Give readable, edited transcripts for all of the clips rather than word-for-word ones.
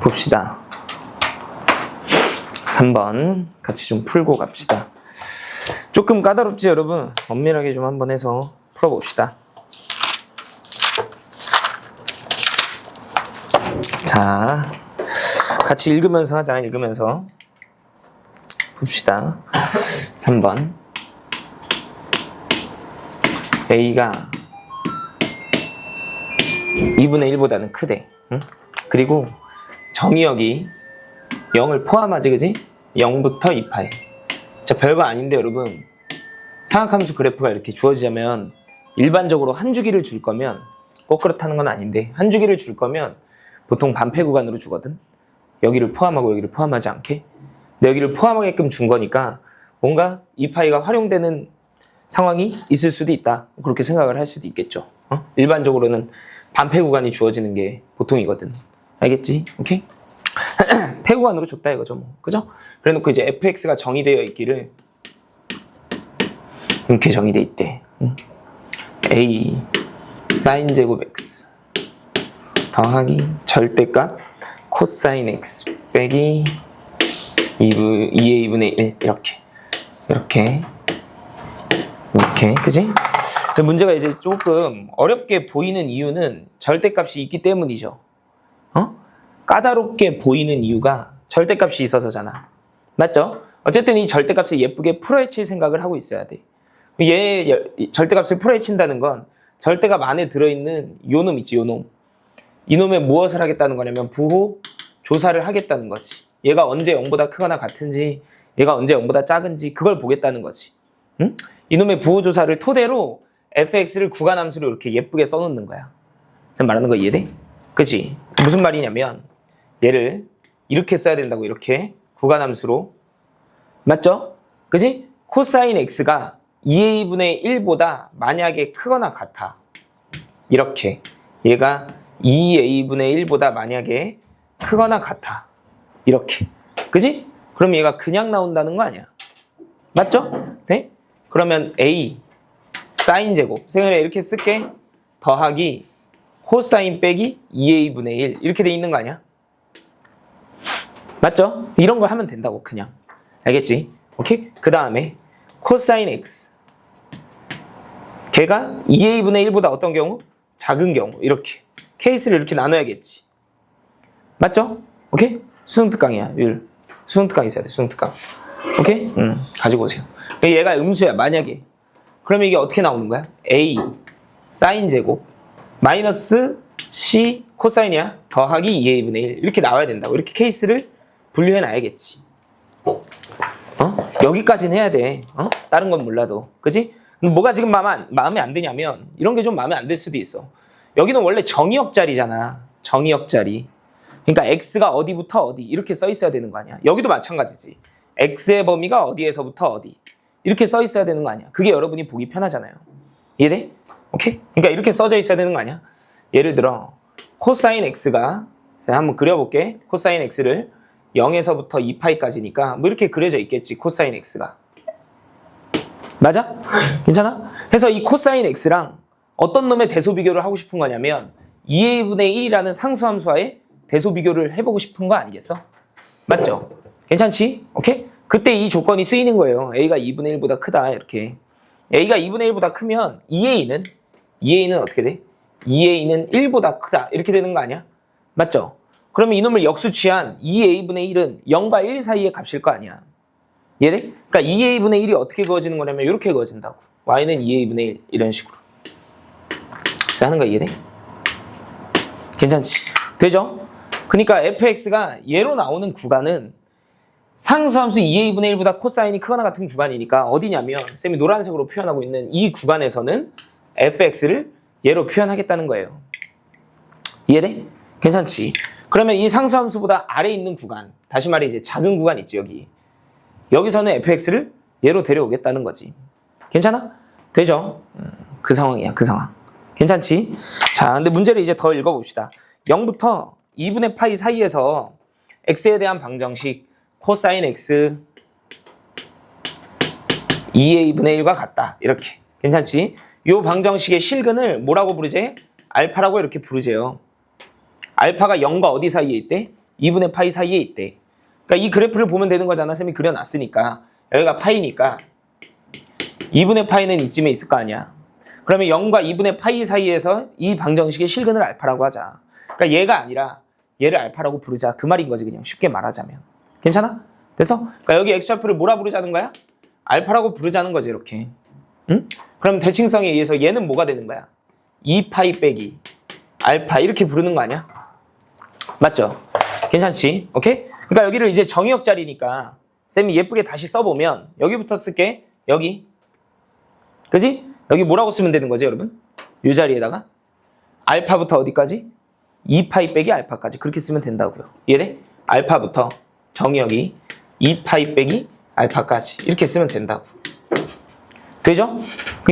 봅시다. 3번 같이 좀 풀고 갑시다. 조금 까다롭지 여러분? 엄밀하게 좀 한번 해서 풀어봅시다. 자, 같이 읽으면서 하자. 읽으면서 봅시다. 3번 A가 2분의 1보다는 크대. 응? 그리고 정의역이 0을 포함하지, 그지? 0부터 2파이. 자, 별거 아닌데 여러분, 삼각함수 그래프가 이렇게 주어지자면 일반적으로 한 주기를 줄 거면, 꼭 그렇다는 건 아닌데 한 주기를 줄 거면 보통 반패 구간으로 주거든. 여기를 포함하고 여기를 포함하지 않게. 근데 여기를 포함하게끔 준 거니까 뭔가 2파이가 활용되는 상황이 있을 수도 있다. 그렇게 생각을 할 수도 있겠죠. 일반적으로는 반패 구간이 주어지는 게 보통이거든. 알겠지? 오케이? 패 구간으로 줬다 이거죠, 뭐. 그죠? 그래 놓고 이제 fx가 정의되어 있기를 이렇게 정의되어 있대. a 사인 제곱 x 더하기 절대값 코사인 x 빼기 2의 2분의 1 이렇게 그지? 문제가 이제 조금 어렵게 보이는 이유는 절대값이 있기 때문이죠. 까다롭게 보이는 이유가 절대값이 있어서잖아. 맞죠? 어쨌든 이 절대값을 예쁘게 풀어헤칠 생각을 하고 있어야 돼. 얘 절대값을 풀어헤친다는 건 절대값 안에 들어있는 요놈 있지, 요놈. 이놈에 무엇을 하겠다는 거냐면 부호 조사를 하겠다는 거지. 얘가 언제 0보다 크거나 같은지, 얘가 언제 0보다 작은지 그걸 보겠다는 거지. 응? 이놈의 부호 조사를 토대로 fx를 구간함수로 이렇게 예쁘게 써놓는 거야. 지금 말하는 거 이해돼? 그치? 무슨 말이냐면 얘를 이렇게 써야 된다고. 이렇게 구간함수로. 맞죠? 그치? 코사인 x가 2a분의 1보다 만약에 크거나 같아. 이렇게 얘가 2a분의 1보다 만약에 크거나 같아. 이렇게. 그치? 그럼 얘가 그냥 나온다는 거 아니야. 맞죠? 네? 그러면 a 사인 제곱 생각해 이렇게 쓸게. 더하기 코사인 빼기 2a분의 1 이렇게 돼 있는 거 아니야? 맞죠? 이런 걸 하면 된다고. 그냥. 알겠지? 오케이? 그 다음에 코사인 x 걔가 2a분의 1보다 어떤 경우? 작은 경우. 이렇게 케이스를 이렇게 나눠야겠지. 맞죠? 오케이? 수능특강이야. 수능특강 있어야 돼. 수능특강. 오케이? 가지고 오세요. 얘가 음수야. 만약에. 그러면 이게 어떻게 나오는 거야? a 사인 제곱 마이너스 c 코사인이야. 더하기 2a분의 1 이렇게 나와야 된다고. 이렇게 케이스를 분류해 놔야겠지. 여기까지는 해야 돼. 다른 건 몰라도. 그치? 뭐가 지금 마음에 안 드냐면 이런 게 좀 마음에 안 들 수도 있어. 여기는 원래 정의역 자리잖아. 정의역 자리. 그러니까 x가 어디부터 어디 이렇게 써 있어야 되는 거 아니야. 여기도 마찬가지지. x의 범위가 어디에서부터 어디 이렇게 써 있어야 되는 거 아니야. 그게 여러분이 보기 편하잖아요. 이해돼? 오케이? 그러니까 이렇게 써져 있어야 되는 거 아니야. 예를 들어 코사인 x가 제가 한번 그려볼게. 코사인 x를 0에서부터 2파이까지니까 뭐 이렇게 그려져 있겠지. 코사인 x가. 맞아? 괜찮아? 그래서 이 코사인 x랑 어떤 놈의 대소 비교를 하고 싶은 거냐면 2a분의 1이라는 상수함수와의 대소 비교를 해보고 싶은 거 아니겠어? 맞죠? 괜찮지? 오케이? 그때 이 조건이 쓰이는 거예요. a가 2분의 1보다 크다. 이렇게. a가 2분의 1보다 크면 2a는 어떻게 돼? 2a는 1보다 크다. 이렇게 되는 거 아니야? 맞죠? 그러면 이놈을 역수 취한 2a분의 1은 0과 1 사이의 값일 거 아니야. 이해돼? 그러니까 2a분의 1이 어떻게 그어지는 거냐면 이렇게 그어진다고. y는 2a분의 1 이런 식으로. 자, 하는 거 이해돼? 괜찮지? 되죠? 그러니까 fx가 얘로 나오는 구간은 상수함수 2a분의 1보다 코사인이 크거나 같은 구간이니까 어디냐면 쌤이 노란색으로 표현하고 있는 이 구간에서는 fx를 얘로 표현하겠다는 거예요. 이해돼? 괜찮지? 그러면 이 상수함수보다 아래에 있는 구간, 다시 말해 이제 작은 구간 있지 여기. 여기서는 fx를 얘로 데려오겠다는 거지. 괜찮아? 되죠? 그 상황이야, 그 상황. 괜찮지? 자, 근데 문제를 이제 더 읽어봅시다. 0부터 2분의 파이 사이에서 x에 대한 방정식 코사인 x 2a분의 1과 같다. 이렇게. 괜찮지? 요 방정식의 실근을 뭐라고 부르지? 알파라고 이렇게 부르재요. 알파가 0과 어디 사이에 있대? 2분의 파이 사이에 있대. 그러니까 이 그래프를 보면 되는 거잖아. 쌤이 그려놨으니까. 여기가 파이니까 2분의 파이는 이쯤에 있을 거 아니야. 그러면 0과 2분의 파이 사이에서 이 방정식의 실근을 알파라고 하자. 그러니까 얘가 아니라 얘를 알파라고 부르자. 그 말인 거지 그냥 쉽게 말하자면. 괜찮아? 됐어? 그러니까 여기 x좌표를 뭐라 부르자는 거야? 알파라고 부르자는 거지 이렇게. 응? 그럼 대칭성에 의해서 얘는 뭐가 되는 거야? 2파이 빼기 알파 이렇게 부르는 거 아니야? 맞죠? 괜찮지? 오케이? 그러니까 여기를 이제 정의역 자리니까 쌤이 예쁘게 다시 써보면 여기부터 쓸게. 여기. 그지? 여기 뭐라고 쓰면 되는 거지 여러분? 이 자리에다가 알파부터 어디까지? 2파이 빼기 알파까지 그렇게 쓰면 된다고요. 이해돼? 알파부터 정의역이 2파이 빼기 알파까지 이렇게 쓰면 된다고. 되죠?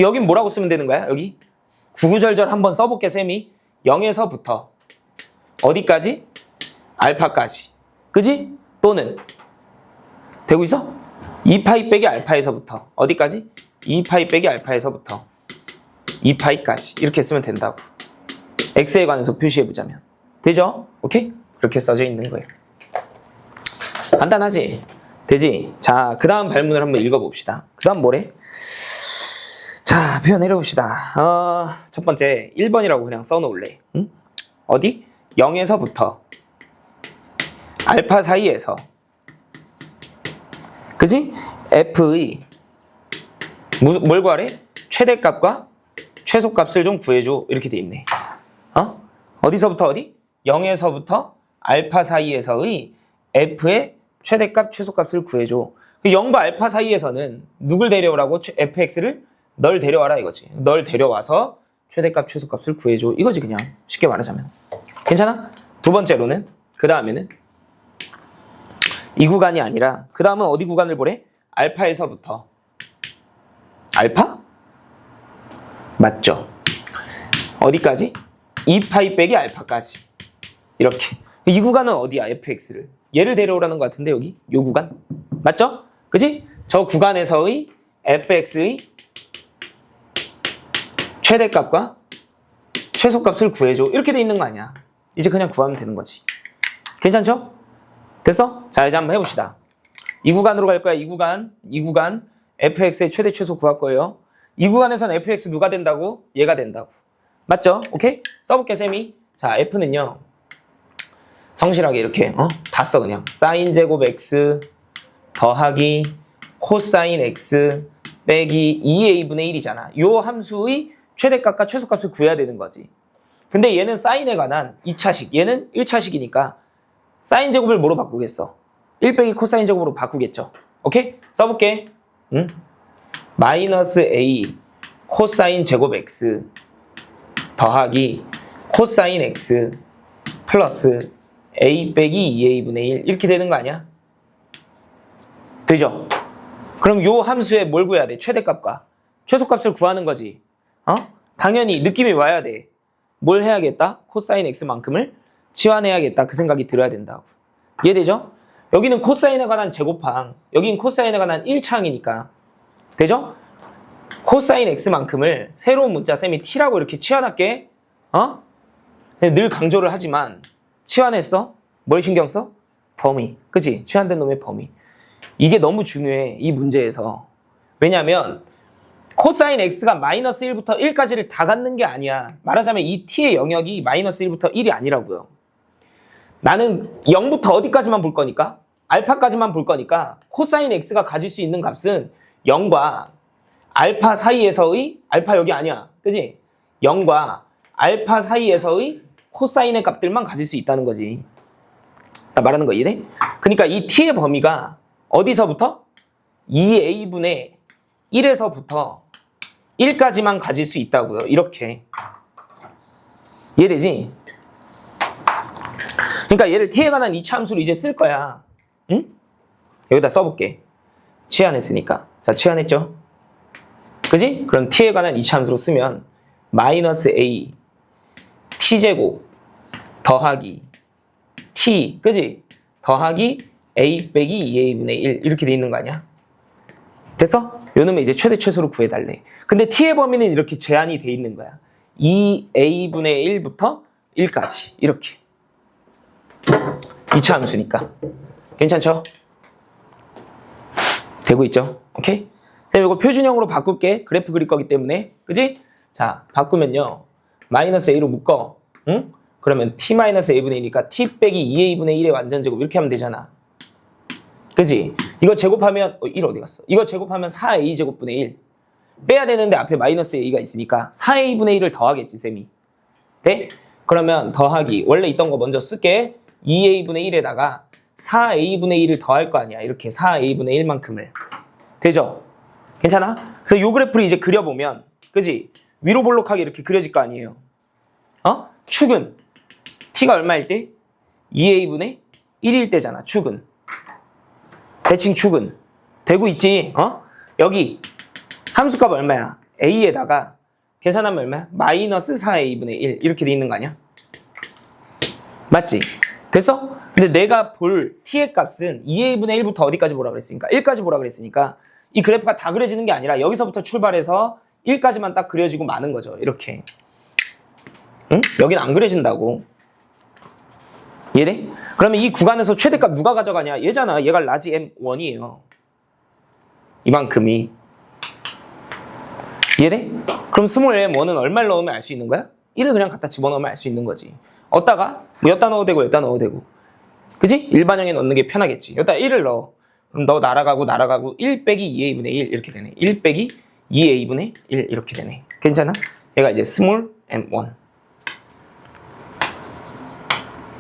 여긴 뭐라고 쓰면 되는 거야? 여기 구구절절 한번 써볼게 쌤이. 0에서부터 어디까지? 알파까지. 그지? 또는 되고 있어? 2파이 빼기 알파에서부터 어디까지? 2파이 빼기 알파에서부터 2파이까지 이렇게 쓰면 된다고. x에 관해서 표시해보자면. 되죠? 오케이? 그렇게 써져 있는 거예요. 간단하지? 되지? 자, 그 다음 발문을 한번 읽어봅시다. 그 다음 뭐래? 자, 표현 내려봅시다. 첫 번째 1번이라고 그냥 써놓을래. 응? 어디? 0에서부터 알파 사이에서 그지? f의 뭘 구하래? 최대값과 최소값을 좀 구해줘 이렇게 돼 있네. 어디서부터 어디? 0에서부터 알파 사이에서의 f의 최대값 최소값을 구해줘. 0과 알파 사이에서는 누굴 데려오라고? fx를 널 데려와라 이거지. 널 데려와서 최대값 최소값을 구해줘 이거지 그냥 쉽게 말하자면. 괜찮아? 두 번째로는 그 다음에는 이 구간이 아니라 그 다음은 어디 구간을 보래? 알파에서부터 알파? 맞죠? 어디까지? 2파이 빼기 알파까지 이렇게. 이 구간은 어디야? fx를 얘를 데려오라는 것 같은데 여기 요 구간 맞죠? 그지? 저 구간에서의 fx의 최대값과 최소값을 구해줘 이렇게 돼 있는 거 아니야. 이제 그냥 구하면 되는 거지. 괜찮죠? 됐어? 자 이제 한번 해봅시다. 이 구간으로 갈 거야. 이 구간 fx의 최대 최소 구할 거예요. 이 구간에선 fx 누가 된다고? 얘가 된다고. 맞죠? 오케이? 써볼게 쌤이. 자 f는요 성실하게 이렇게 다 써 그냥. 사인 제곱 x 더하기 코사인 x 빼기 2a분의 1이잖아. 요 함수의 최대값과 최소값을 구해야 되는 거지. 근데 얘는 사인에 관한 2차식, 얘는 1차식이니까 사인 제곱을 뭐로 바꾸겠어? 1 빼기 코사인 제곱으로 바꾸겠죠. 오케이? 써볼게. 마이너스 a 코사인 제곱 x 더하기 코사인 x 플러스 a 빼기 2a분의 1 이렇게 되는 거 아니야? 되죠? 그럼 요 함수에 뭘 구해야 돼? 최대값과 최소값을 구하는 거지. 당연히 느낌이 와야 돼. 뭘 해야겠다? 코사인 x만큼을 치환해야겠다. 그 생각이 들어야 된다고. 이해되죠? 여기는 코사인에 관한 제곱항, 여긴 코사인에 관한 1차항이니까. 되죠? 코사인 x만큼을 새로운 문자 쌤이 t라고 이렇게 치환할게. 늘 강조를 하지만 치환했어? 뭘 신경 써? 범위. 그치? 치환된 놈의 범위. 이게 너무 중요해. 이 문제에서. 왜냐면 코사인 x가 마이너스 1부터 1까지를 다 갖는 게 아니야. 말하자면 이 t의 영역이 마이너스 1부터 1이 아니라고요. 나는 0부터 어디까지만 볼 거니까? 알파까지만 볼 거니까 코사인 x가 가질 수 있는 값은 0과 알파 사이에서의 알파 여기 아니야. 그지? 0과 알파 사이에서의 코사인의 값들만 가질 수 있다는 거지. 나 말하는 거 이해돼? 그러니까 이 t의 범위가 어디서부터? 2a분의 1에서부터 1까지만 가질 수 있다고요. 이렇게. 이해되지? 그러니까 얘를 t에 관한 2차 함수로 이제 쓸 거야. 응? 여기다 써볼게. 치환했으니까. 자, 치환했죠? 그지? 그럼 t에 관한 2차 함수로 쓰면 마이너스 a t제곱 더하기 t, 그지? 더하기 a 빼기 2a분의 1 이렇게 돼 있는 거 아니야? 됐어? 요 놈의 이제 최대 최소로 구해달래. 근데 t의 범위는 이렇게 제한이 돼 있는 거야. 2a분의 1부터 1까지 이렇게. 2차 함수니까. 괜찮죠? 되고 있죠? 오케이? 자, 이거 표준형으로 바꿀게. 그래프 그릴 거기 때문에. 그지? 자, 바꾸면요. 마이너스 a로 묶어. 응? 그러면 t-a분의 1이니까 t 빼기 2a분의 1의 완전제곱 이렇게 하면 되잖아. 그지? 이거 제곱하면 1 어디 갔어? 이거 제곱하면 4a제곱분의 1. 빼야 되는데 앞에 마이너스 a가 있으니까 4a분의 1을 더하겠지, 쌤이. 돼? 그러면 더하기. 원래 있던 거 먼저 쓸게. 2a분의 1에다가 4a분의 1을 더할 거 아니야. 이렇게 4a분의 1만큼을. 되죠? 괜찮아? 그래서 요 그래프를 이제 그려보면, 그지? 위로 볼록하게 이렇게 그려질 거 아니에요. 어? 축은 t가 얼마일 때? 2a분의 1일 때잖아. 축은. 대칭 축은. 되고 있지? 어? 여기 함수값 얼마야? a에다가 계산하면 얼마야? 마이너스 4a분의 1 이렇게 돼 있는 거 아니야? 맞지? 됐어? 근데 내가 볼 t의 값은 2a분의 1부터 어디까지 보라 그랬으니까 1까지 보라 그랬으니까 이 그래프가 다 그려지는 게 아니라 여기서부터 출발해서 1까지만 딱 그려지고 마는 거죠. 이렇게. 응? 여긴 안 그려진다고. 이해돼? 그러면 이 구간에서 최대값 누가 가져가냐? 얘잖아. 얘가 라지 M1이에요. 이만큼이. 이해돼? 그럼 스몰 M1은 얼마를 넣으면 알 수 있는 거야? 1을 그냥 갖다 집어넣으면 알 수 있는 거지. 어디다가? 뭐 여기다 넣어도 되고 여기다 넣어도 되고. 그지? 일반형에 넣는 게 편하겠지. 여기다 1을 넣어. 그럼 너 날아가고 1 빼기 2a분의 1 이렇게 되네. 1 빼기 2a분의 1 이렇게 되네. 괜찮아? 얘가 이제 스몰 M1.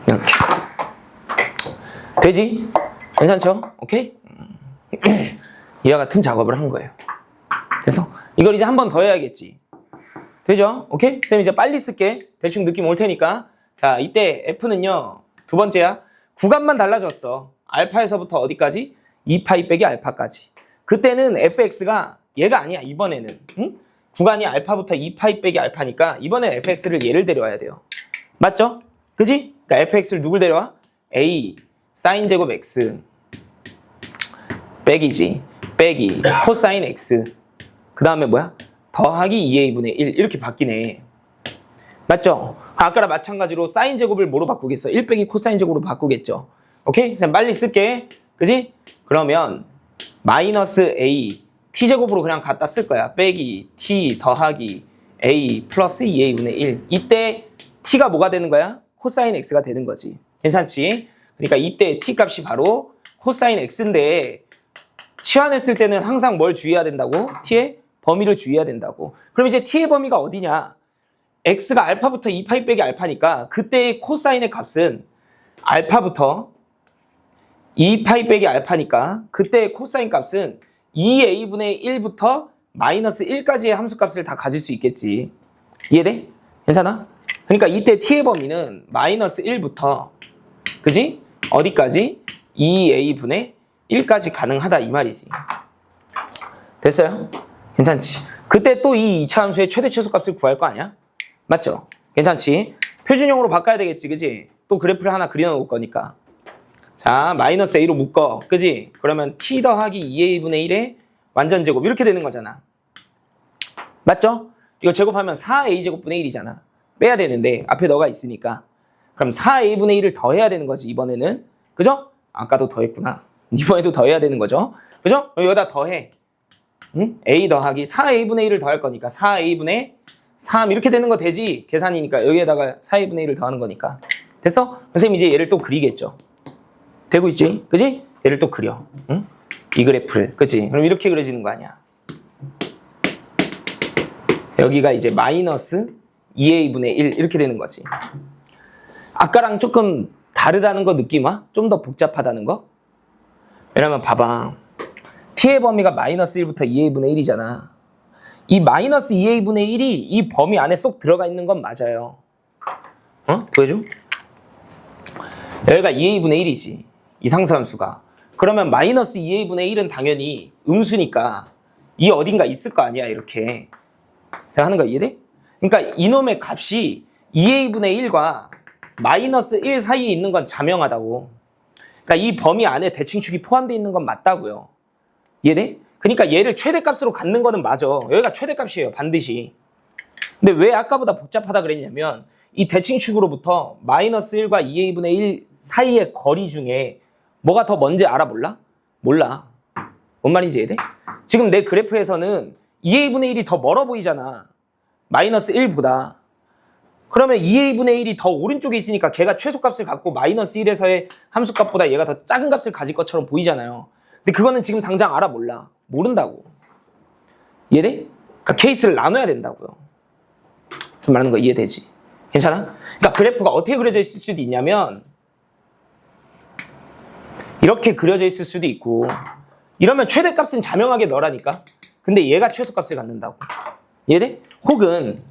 이렇게. 되지? 괜찮죠? 오케이? 이와 같은 작업을 한 거예요. 그래서 이걸 이제 한 번 더 해야겠지. 되죠? 오케이? 쌤 이제 빨리 쓸게. 대충 느낌 올 테니까. 자, 이때 F는요. 두 번째야. 구간만 달라졌어. 알파에서부터 어디까지? 2파이 빼기 알파까지. 그때는 fx가 얘가 아니야. 이번에는. 응? 구간이 알파부터 2파이 빼기 알파니까 이번엔 fx를 얘를 데려와야 돼요. 맞죠? 그지? 그러니까 fx를 누굴 데려와? a 사인 제곱 x 빼기지. 빼기 코사인 x 그 다음에 뭐야? 더하기 2a분의 1 이렇게 바뀌네. 맞죠? 아까랑 마찬가지로 사인 제곱을 뭐로 바꾸겠어? 1 빼기 코사인 제곱으로 바꾸겠죠. 오케이? 그냥 빨리 쓸게. 그지? 그러면 마이너스 a t제곱으로 그냥 갖다 쓸 거야. 빼기 t 더하기 a 플러스 2a분의 1. 이때 t가 뭐가 되는 거야? 코사인 x가 되는 거지. 괜찮지? 그러니까 이때 t 값이 바로 코사인 x인데 치환했을 때는 항상 뭘 주의해야 된다고? t의 범위를 주의해야 된다고. 그럼 이제 t의 범위가 어디냐? x가 알파부터 2파이 빼기 알파니까 그때의 코사인의 값은 알파부터 2파이 빼기 알파니까 그때의 코사인 값은 2a분의 1부터 마이너스 1까지의 함수값을 다 가질 수 있겠지. 이해돼? 괜찮아? 그러니까 이때 t의 범위는 마이너스 1부터 그지? 어디까지? 2a분의 1까지 가능하다 이 말이지. 됐어요? 괜찮지? 그때 또 이 2차 함수의 최대 최소값을 구할 거 아니야? 맞죠? 괜찮지? 표준형으로 바꿔야 되겠지, 그지? 또 그래프를 하나 그려놓을 거니까. 자, 마이너스 a로 묶어, 그지? 그러면 t 더하기 2a분의 1의 완전제곱 이렇게 되는 거잖아. 맞죠? 이거 제곱하면 4a제곱분의 1이잖아. 빼야 되는데 앞에 너가 있으니까. 그럼 4a분의 1을 더해야 되는 거지, 이번에는. 그죠? 아까도 더했구나. 이번에도 더해야 되는 거죠. 그죠? 여기다 더해. 응? a 더하기 4a분의 1을 더할 거니까 4a분의 3 이렇게 되는 거 되지? 계산이니까 여기에다가 4a분의 1을 더하는 거니까. 됐어? 선생님 이제 얘를 또 그리겠죠. 되고 있지? 그지? 얘를 또 그려. 응? 이 그래프를. 그치? 그럼 이렇게 그려지는 거 아니야. 여기가 이제 마이너스 2a분의 1 이렇게 되는 거지. 아까랑 조금 다르다는 거 느낌 와? 좀 더 복잡하다는 거? 왜냐면 봐봐. t의 범위가 마이너스 1부터 2a분의 1이잖아. 이 마이너스 2a분의 1이 이 범위 안에 쏙 들어가 있는 건 맞아요. 어? 보여줘? 여기가 2a분의 1이지. 이 상수함수가. 그러면 마이너스 2a분의 1은 당연히 음수니까 이 어딘가 있을 거 아니야, 이렇게. 제가 하는 거 이해돼? 그러니까 이놈의 값이 2a분의 1과 마이너스 1 사이에 있는 건 자명하다고. 그러니까 이 범위 안에 대칭축이 포함되어 있는 건 맞다고요. 이해돼? 그러니까 얘를 최대값으로 갖는 거는 맞아. 여기가 최대값이에요, 반드시. 근데 왜 아까보다 복잡하다 그랬냐면 이 대칭축으로부터 마이너스 1과 2a분의 1 사이의 거리 중에 뭐가 더 먼지 알아 몰라? 몰라. 뭔 말인지 이해돼? 지금 내 그래프에서는 2a분의 1이 더 멀어 보이잖아. 마이너스 1보다. 그러면 2a분의 1이 더 오른쪽에 있으니까 걔가 최소값을 갖고 마이너스 1에서의 함수값보다 얘가 더 작은 값을 가질 것처럼 보이잖아요. 근데 그거는 지금 당장 알아 몰라. 모른다고. 이해돼? 그러니까 케이스를 나눠야 된다고요. 무슨 말하는 거 이해되지? 괜찮아? 그러니까 그래프가 어떻게 그려져 있을 수도 있냐면 이렇게 그려져 있을 수도 있고 이러면 최대값은 자명하게 넣으라니까. 근데 얘가 최소값을 갖는다고. 이해돼? 혹은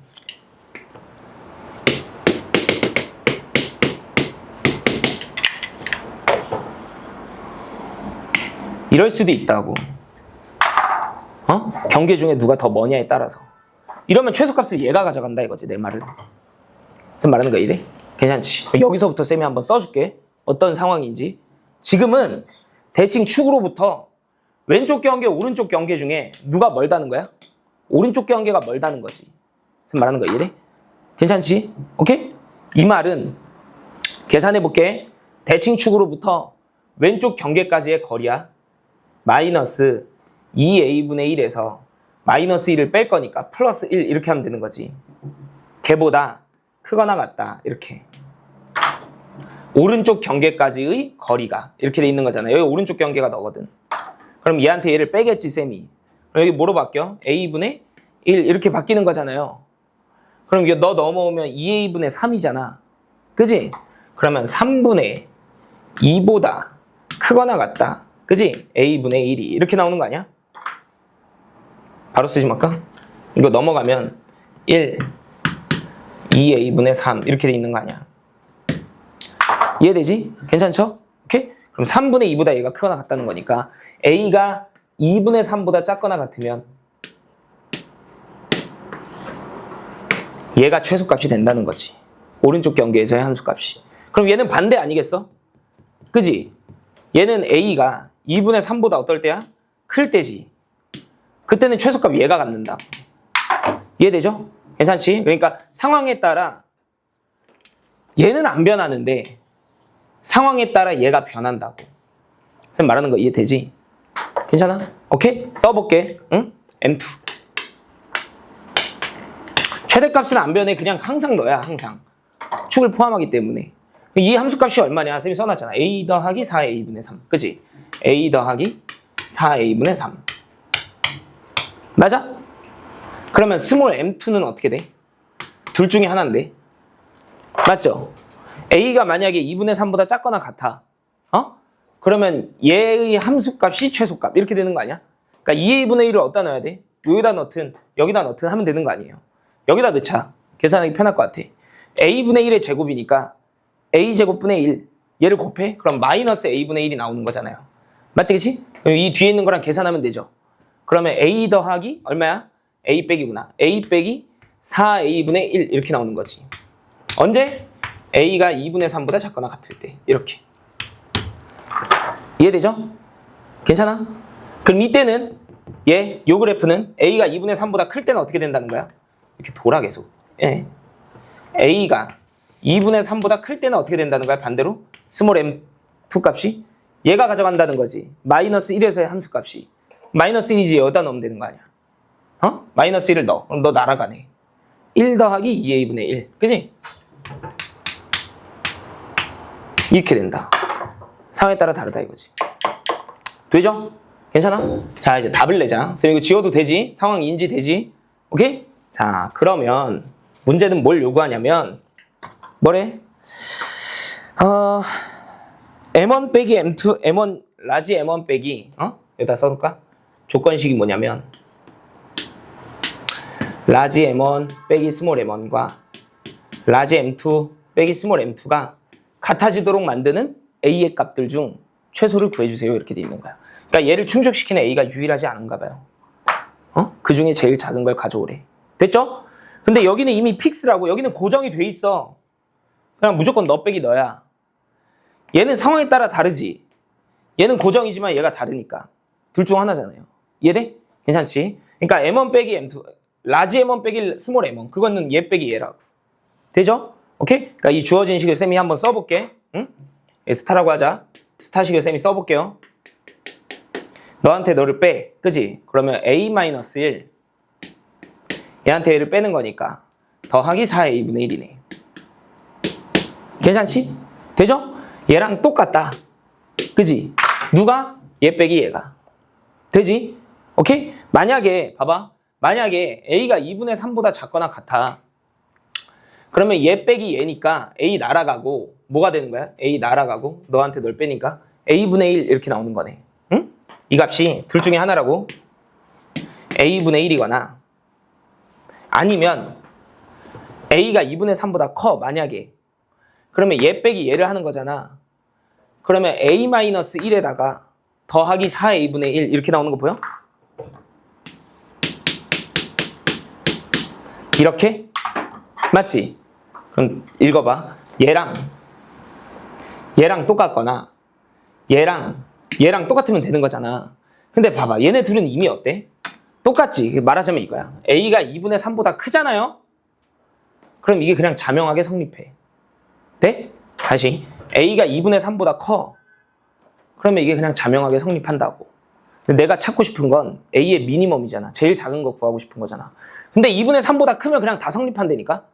이럴 수도 있다고. 경계 중에 누가 더 머냐에 따라서. 이러면 최소값을 얘가 가져간다 이거지, 내 말은. 무슨 말하는 거 이래? 괜찮지? 여기서부터 쌤이 한번 써줄게. 어떤 상황인지. 지금은 대칭 축으로부터 왼쪽 경계, 오른쪽 경계 중에 누가 멀다는 거야? 오른쪽 경계가 멀다는 거지. 무슨 말하는 거 이래? 괜찮지? 오케이? 이 말은 계산해볼게. 대칭 축으로부터 왼쪽 경계까지의 거리야. 마이너스 2a분의 1에서 마이너스 1을 뺄 거니까 플러스 1 이렇게 하면 되는 거지. 걔보다 크거나 같다 이렇게. 오른쪽 경계까지의 거리가 이렇게 돼 있는 거잖아. 여기 오른쪽 경계가 너거든. 그럼 얘한테 얘를 빼겠지 쌤이. 그럼 여기 뭐로 바뀌어? a분의 1 이렇게 바뀌는 거잖아요. 그럼 이거 너 넘어오면 2a분의 3이잖아. 그지? 그러면 3분의 2보다 크거나 같다. 그지? a분의 1이 이렇게 나오는 거 아니야? 바로 쓰지 말까? 이거 넘어가면 1, 2a분의 3 이렇게 돼 있는 거 아니야? 이해되지? 괜찮죠? 오케이? 그럼 3분의 2보다 얘가 크거나 같다는 거니까 a가 2분의 3보다 작거나 같으면 얘가 최소값이 된다는 거지. 오른쪽 경계에서의 함수값이. 그럼 얘는 반대 아니겠어? 그지? 얘는 a가 2분의 3보다 어떨 때야? 클 때지. 그때는 최소값 얘가 갖는다. 이해되죠? 괜찮지? 그러니까 상황에 따라 얘는 안 변하는데 상황에 따라 얘가 변한다고. 선생님 말하는 거 이해되지? 괜찮아? 오케이? 써볼게. 응? M2. 최대값은 안 변해. 그냥 항상 넣어야 항상. 축을 포함하기 때문에. 이 함수값이 얼마냐? 선생님이 써놨잖아. a 더하기 4a분의 3. 그치? a 더하기 4a분의 3. 맞아? 그러면 스몰 m2는 어떻게 돼? 둘 중에 하나인데. 맞죠? a가 만약에 2분의 3보다 작거나 같아. 그러면 얘의 함수값이 최소값. 이렇게 되는 거 아니야? 그러니까 2a분의 1을 어디다 넣어야 돼? 여기다 넣든 여기다 넣든 하면 되는 거 아니에요. 여기다 넣자. 계산하기 편할 것 같아. a분의 1의 제곱이니까 a제곱분의 1. 얘를 곱해? 그럼 마이너스 a분의 1이 나오는 거잖아요. 맞지, 그치? 그럼 이 뒤에 있는 거랑 계산하면 되죠. 그러면 a 더하기 얼마야? a 빼기구나. a 빼기 4a분의 1 이렇게 나오는 거지. 언제? a가 2분의 3보다 작거나 같을 때. 이렇게. 이해되죠? 괜찮아? 그럼 이때는 요 그래프는 a가 2분의 3보다 클 때는 어떻게 된다는 거야? 이렇게 돌아 계속. 예. a가 2분의 3보다 클 때는 어떻게 된다는 거야? 반대로 스몰 m2 값이 얘가 가져간다는 거지. 마이너스 1에서의 함수값이. 마이너스 1이지 여기다 넣으면 되는 거 아니야. 마이너스 1을 넣어. 그럼 너 날아가네. 1 더하기 2a분의 1. 그지? 이렇게 된다. 상황에 따라 다르다 이거지. 되죠? 괜찮아? 자, 이제 답을 내자. 선생님 이거 지워도 되지? 상황 인지 되지? 오케이? 자, 그러면 문제는 뭘 요구하냐면 뭐래? M1 빼기 M2, M1, 라지 M1 빼기, 여기다 써놓을까? 조건식이 뭐냐면, 라지 M1 빼기 스몰 M1과 라지 M2 빼기 스몰 M2가 같아지도록 만드는 A의 값들 중 최소를 구해주세요. 이렇게 돼 있는 거야. 그러니까 얘를 충족시키는 A가 유일하지 않은가 봐요. 그 중에 제일 작은 걸 가져오래. 됐죠? 근데 여기는 이미 픽스라고, 여기는 고정이 돼 있어. 그냥 무조건 너 빼기 너야. 얘는 상황에 따라 다르지. 얘는 고정이지만 얘가 다르니까. 둘 중 하나잖아요. 이해돼? 괜찮지? 그러니까 M1 빼기 M2, 라지 M1 빼기 스몰 M1, 그거는 얘 빼기 얘라고. 되죠? 오케이? 그러니까 이 주어진 식을 쌤이 한번 써볼게. 응? 스타라고 하자. 스타식을 쌤이 써볼게요. 너한테 너를 빼. 그지? 그러면 A-1 얘한테 얘를 빼는 거니까 더하기 4A분의 1이네. 괜찮지? 되죠? 얘랑 똑같다. 그지? 누가? 얘 빼기 얘가. 되지? 오케이? 만약에 봐봐. 만약에 A가 2분의 3보다 작거나 같아. 그러면 얘 빼기 얘니까 A 날아가고 뭐가 되는 거야? A 날아가고 너한테 널 빼니까 A분의 1 이렇게 나오는 거네. 응? 이 값이 둘 중에 하나라고. A분의 1이거나 아니면 A가 2분의 3보다 커. 만약에. 그러면 얘 빼기 얘를 하는 거잖아. 그러면 A-1에다가 더하기 4A분의 1 이렇게 나오는 거 보여? 이렇게? 맞지? 그럼 읽어봐. 얘랑 똑같거나 얘랑 똑같으면 되는 거잖아. 근데 봐봐. 얘네 둘은 이미 어때? 똑같지. 말하자면 이거야. A가 2분의 3보다 크잖아요? 그럼 이게 그냥 자명하게 성립해. 돼? 다시. A가 2분의 3보다 커. 그러면 이게 그냥 자명하게 성립한다고. 근데 내가 찾고 싶은 건 A의 미니멈이잖아. 제일 작은 거 구하고 싶은 거잖아. 근데 2분의 3보다 크면 그냥 다 성립한다니까?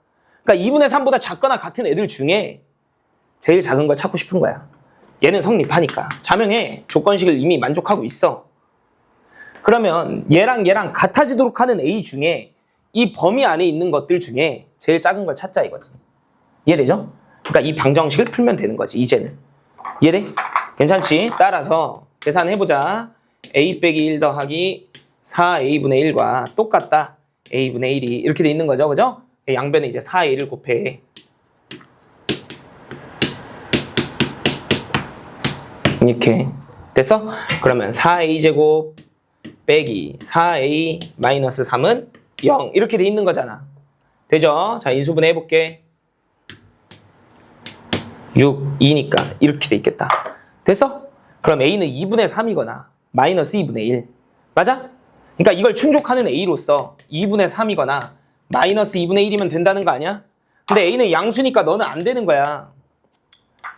그러니까 2분의 3보다 작거나 같은 애들 중에 제일 작은 걸 찾고 싶은 거야. 얘는 성립하니까. 자명해. 조건식을 이미 만족하고 있어. 그러면 얘랑 같아지도록 하는 A 중에 이 범위 안에 있는 것들 중에 제일 작은 걸 찾자 이거지. 이해되죠? 그러니까 이 방정식을 풀면 되는 거지, 이제는. 이해돼? 괜찮지? 따라서 계산해보자. A 빼기 1 더하기 4A분의 1과 똑같다. A분의 1이 이렇게 돼 있는 거죠, 그죠? 양변에 이제 4A를 곱해. 이렇게 됐어? 그러면 4A제곱 빼기 4A 마이너스 3은 0 이렇게 돼 있는 거잖아. 되죠? 자, 인수분해 해볼게. 6, 2니까 이렇게 돼 있겠다. 됐어? 그럼 A는 2분의 3이거나 마이너스 2분의 1. 맞아? 그러니까 이걸 충족하는 A로서 2분의 3이거나 마이너스 2분의 1이면 된다는 거 아니야? 근데 A는 양수니까 너는 안 되는 거야.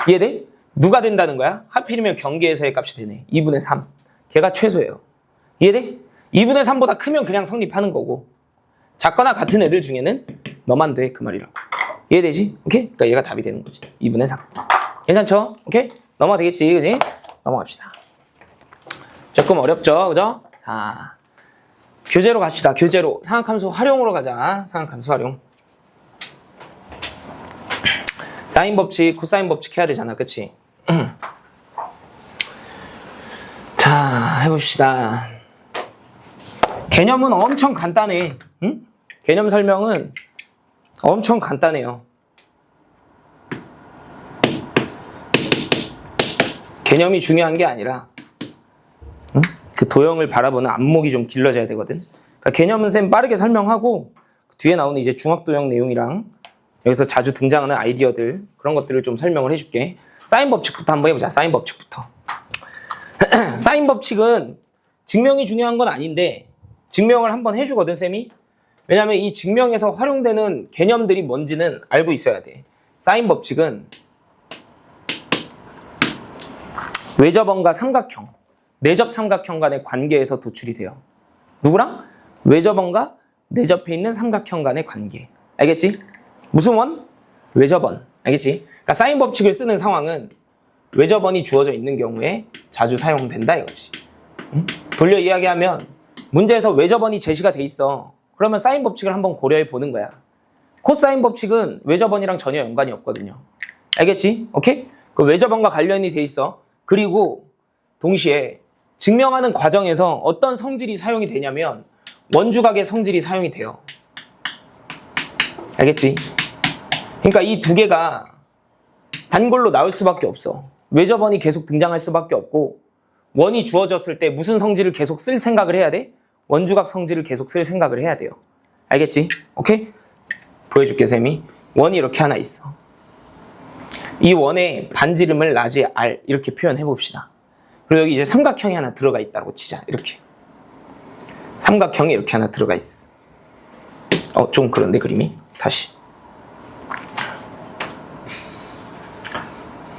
이해돼? 누가 된다는 거야? 하필이면 경계에서의 값이 되네. 2분의 3. 걔가 최소예요. 이해돼? 2분의 3보다 크면 그냥 성립하는 거고 작거나 같은 애들 중에는 너만 돼. 그 말이라고. 이해되지? 오케이? 그러니까 얘가 답이 되는 거지. 2분의 3. 괜찮죠? 오케이? 넘어가 되겠지? 그지? 넘어갑시다. 조금 어렵죠? 그죠? 자, 교재로 갑시다. 교재로. 상학함수 활용으로 가자. 상학함수 활용. 사인 법칙, 코사인 법칙 해야 되잖아. 그치? 자, 해봅시다. 개념은 엄청 간단해. 응? 개념 설명은 엄청 간단해요. 개념이 중요한 게 아니라 응? 그 도형을 바라보는 안목이 좀 길러져야 되거든. 그러니까 개념은 쌤 빠르게 설명하고 뒤에 나오는 이제 중학도형 내용이랑 여기서 자주 등장하는 아이디어들 그런 것들을 좀 설명을 해줄게. 사인 법칙부터 한번 해보자. 사인 법칙부터. 사인 법칙은 증명이 중요한 건 아닌데 증명을 한번 해주거든 쌤이. 왜냐면 이 증명에서 활용되는 개념들이 뭔지는 알고 있어야 돼. 사인 법칙은 외접원과 삼각형, 내접 삼각형 간의 관계에서 도출이 돼요. 누구랑? 외접원과 내접해 있는 삼각형 간의 관계. 알겠지? 무슨 원? 외접원. 알겠지? 그러니까 사인 법칙을 쓰는 상황은 외접원이 주어져 있는 경우에 자주 사용된다 이거지. 응? 돌려 이야기하면 문제에서 외접원이 제시가 돼 있어. 그러면 사인 법칙을 한번 고려해 보는 거야. 코사인 법칙은 외접원이랑 전혀 연관이 없거든요. 알겠지? 오케이? 그 외접원과 관련이 돼 있어. 그리고 동시에 증명하는 과정에서 어떤 성질이 사용이 되냐면 원주각의 성질이 사용이 돼요. 알겠지? 그러니까 이 두 개가 단골로 나올 수밖에 없어. 외접원이 계속 등장할 수밖에 없고 원이 주어졌을 때 무슨 성질을 계속 쓸 생각을 해야 돼? 원주각 성질을 계속 쓸 생각을 해야 돼요. 알겠지? 오케이? 보여줄게 쌤이. 원이 이렇게 하나 있어. 이 원의 반지름을 라지 R 이렇게 표현해 봅시다. 그리고 여기 이제 삼각형이 하나 들어가 있다고 치자. 이렇게. 삼각형이 이렇게 하나 들어가 있어. 좀 그런데 그림이. 다시.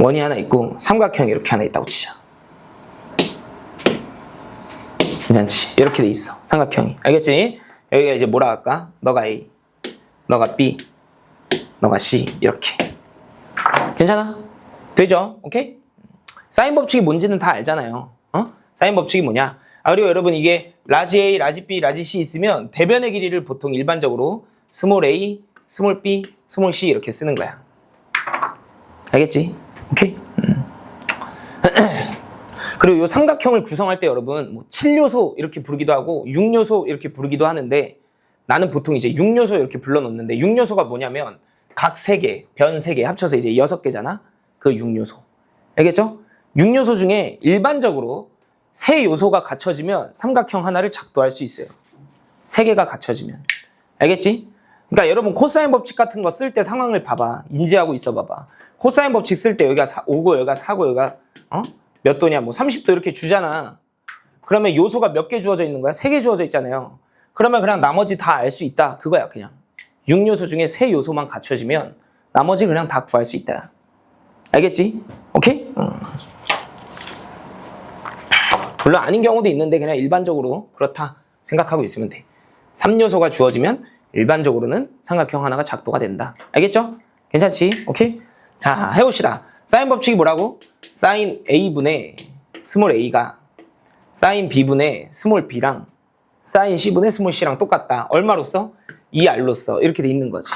원이 하나 있고 삼각형이 이렇게 하나 있다고 치자. 괜찮지? 이렇게 돼 있어. 삼각형이. 알겠지? 여기가 이제 뭐라 할까? 너가 A, 너가 B, 너가 C 이렇게. 괜찮아? 되죠? 오케이? 사인 법칙이 뭔지는 다 알잖아요. 사인 법칙이 뭐냐? 그리고 여러분 이게 라지 A, 라지 B, 라지 C 있으면 대변의 길이를 보통 일반적으로 스몰 a, 스몰 b, 스몰 c 이렇게 쓰는 거야. 알겠지? 오케이? 그리고 이 삼각형을 구성할 때 여러분 뭐 7요소 이렇게 부르기도 하고 6요소 이렇게 부르기도 하는데 나는 보통 이제 6요소 이렇게 불러놓는데 6요소가 뭐냐면 각 3개, 변 3개 합쳐서 이제 6개잖아? 그 6요소. 알겠죠? 6요소 중에 일반적으로 3요소가 갖춰지면 삼각형 하나를 작도할 수 있어요. 3개가 갖춰지면. 알겠지? 그러니까 여러분 코사인 법칙 같은 거 쓸 때 상황을 봐봐. 인지하고 있어 봐봐. 코사인 법칙 쓸 때 여기가 5고 여기가 4고 여기가 몇 도냐 뭐 30도 이렇게 주잖아. 그러면 요소가 몇 개 주어져 있는 거야? 3개 주어져 있잖아요. 그러면 그냥 나머지 다 알 수 있다. 그거야 그냥. 6요소 중에 3요소만 갖춰지면 나머지 그냥 다 구할 수 있다. 알겠지? 오케이? 물론 아닌 경우도 있는데 그냥 일반적으로 그렇다 생각하고 있으면 돼. 3요소가 주어지면 일반적으로는 삼각형 하나가 작도가 된다. 알겠죠? 괜찮지? 오케이? 자, 해봅시다. 사인 법칙이 뭐라고? 사인 A분의 스몰 A가 사인 B분의 스몰 B랑 사인 C분의 스몰 C랑 똑같다. 얼마로써? 2R로써 이렇게 돼 있는 거지.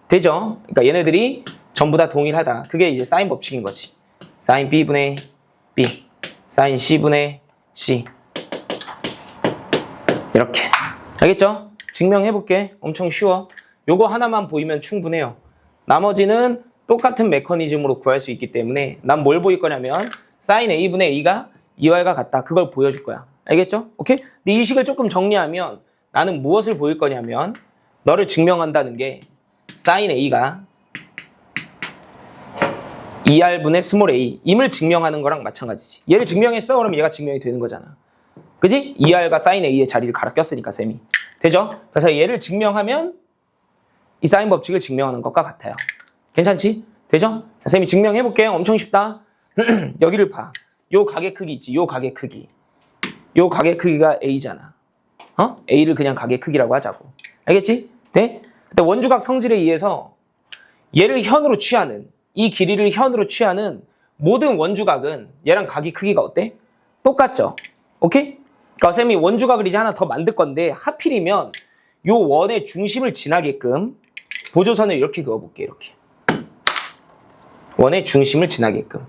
되죠? 그러니까 얘네들이 전부 다 동일하다. 그게 이제 사인 법칙인 거지. 사인 B분의 B, 사인 C분의 C 이렇게. 알겠죠? 증명해볼게. 엄청 쉬워. 요거 하나만 보이면 충분해요. 나머지는 똑같은 메커니즘으로 구할 수 있기 때문에 난 뭘 보일 거냐면 사인 A분의 A가 2R과 같다. 그걸 보여줄 거야. 알겠죠? 오케이? 근데 이 식을 조금 정리하면 나는 무엇을 보일 거냐면 너를 증명한다는 게 사인 A가 2R분의 스몰 A 임을 증명하는 거랑 마찬가지지. 얘를 증명했어? 그럼 얘가 증명이 되는 거잖아. 그지? 2R과 사인 A의 자리를 갈아 꼈으니까 쌤이. 되죠? 그래서 얘를 증명하면 이 사인 법칙을 증명하는 것과 같아요. 괜찮지? 되죠? 자, 쌤이 증명해볼게요. 엄청 쉽다. 여기를 봐. 요 가게 크기 있지? 요 가게 크기. 요 가게 크기가 A잖아. A를 그냥 가게 크기라고 하자고. 알겠지? 돼? 근데 원주각 성질에 의해서 얘를 현으로 취하는 이 길이를 현으로 취하는 모든 원주각은 얘랑 각이 크기가 어때? 똑같죠? 오케이? 그러니까 쌤이 원주각을 이제 하나 더 만들 건데 하필이면 요 원의 중심을 지나게끔 보조선을 이렇게 그어볼게. 이렇게 원의 중심을 지나게끔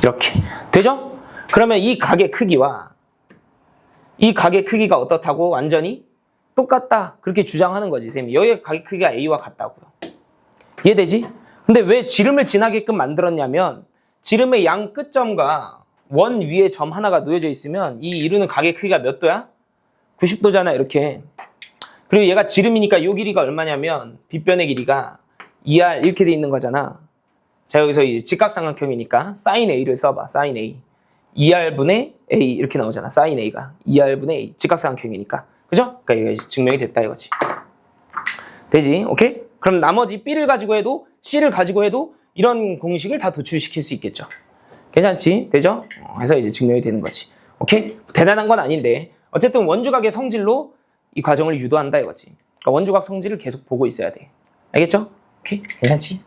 이렇게 되죠? 그러면 이 각의 크기와 이 각의 크기가 어떻다고? 완전히 똑같다. 그렇게 주장하는 거지 쌤이. 여기의 각의 크기가 A와 같다고요. 이해되지? 근데 왜 지름을 지나게끔 만들었냐면 지름의 양 끝점과 원 위에 점 하나가 놓여져 있으면 이 이루는 각의 크기가 몇 도야? 90도잖아 이렇게. 그리고 얘가 지름이니까 이 길이가 얼마냐면 빗변의 길이가 2R 이렇게 돼 있는 거잖아. 자 여기서 이 직각삼각형이니까 사인 A를 써봐. 사인 A 2R분의 A 이렇게 나오잖아. 사인 A가 2R분의 A 직각삼각형이니까. 그죠? 그러니까 이게 증명이 됐다 이거지. 되지? 오케이? 그럼 나머지 B를 가지고 해도 C를 가지고 해도 이런 공식을 다 도출시킬 수 있겠죠. 괜찮지? 되죠? 그래서 이제 증명이 되는 거지. 오케이? 대단한 건 아닌데 어쨌든 원주각의 성질로 이 과정을 유도한다 이거지. 그러니까 원주각 성질을 계속 보고 있어야 돼. 알겠죠? 오케이? 괜찮지?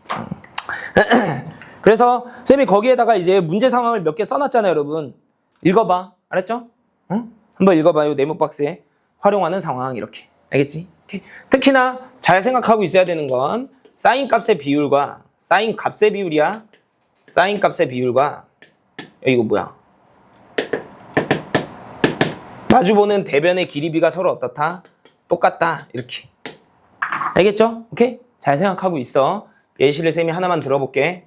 그래서 쌤이 거기에다가 이제 문제 상황을 몇 개 써놨잖아요 여러분. 읽어봐. 알았죠? 응? 한번 읽어봐요. 네모 박스에 활용하는 상황 이렇게. 알겠지? 오케이. 특히나 잘 생각하고 있어야 되는 건 사인 값의 비율과 사인 값의 비율이야. 사인 값의 비율과 이거 뭐야? 마주보는 대변의 길이비가 서로 어떻다? 똑같다. 이렇게. 알겠죠? 오케이? 잘 생각하고 있어. 예시를 쌤이 하나만 들어볼게.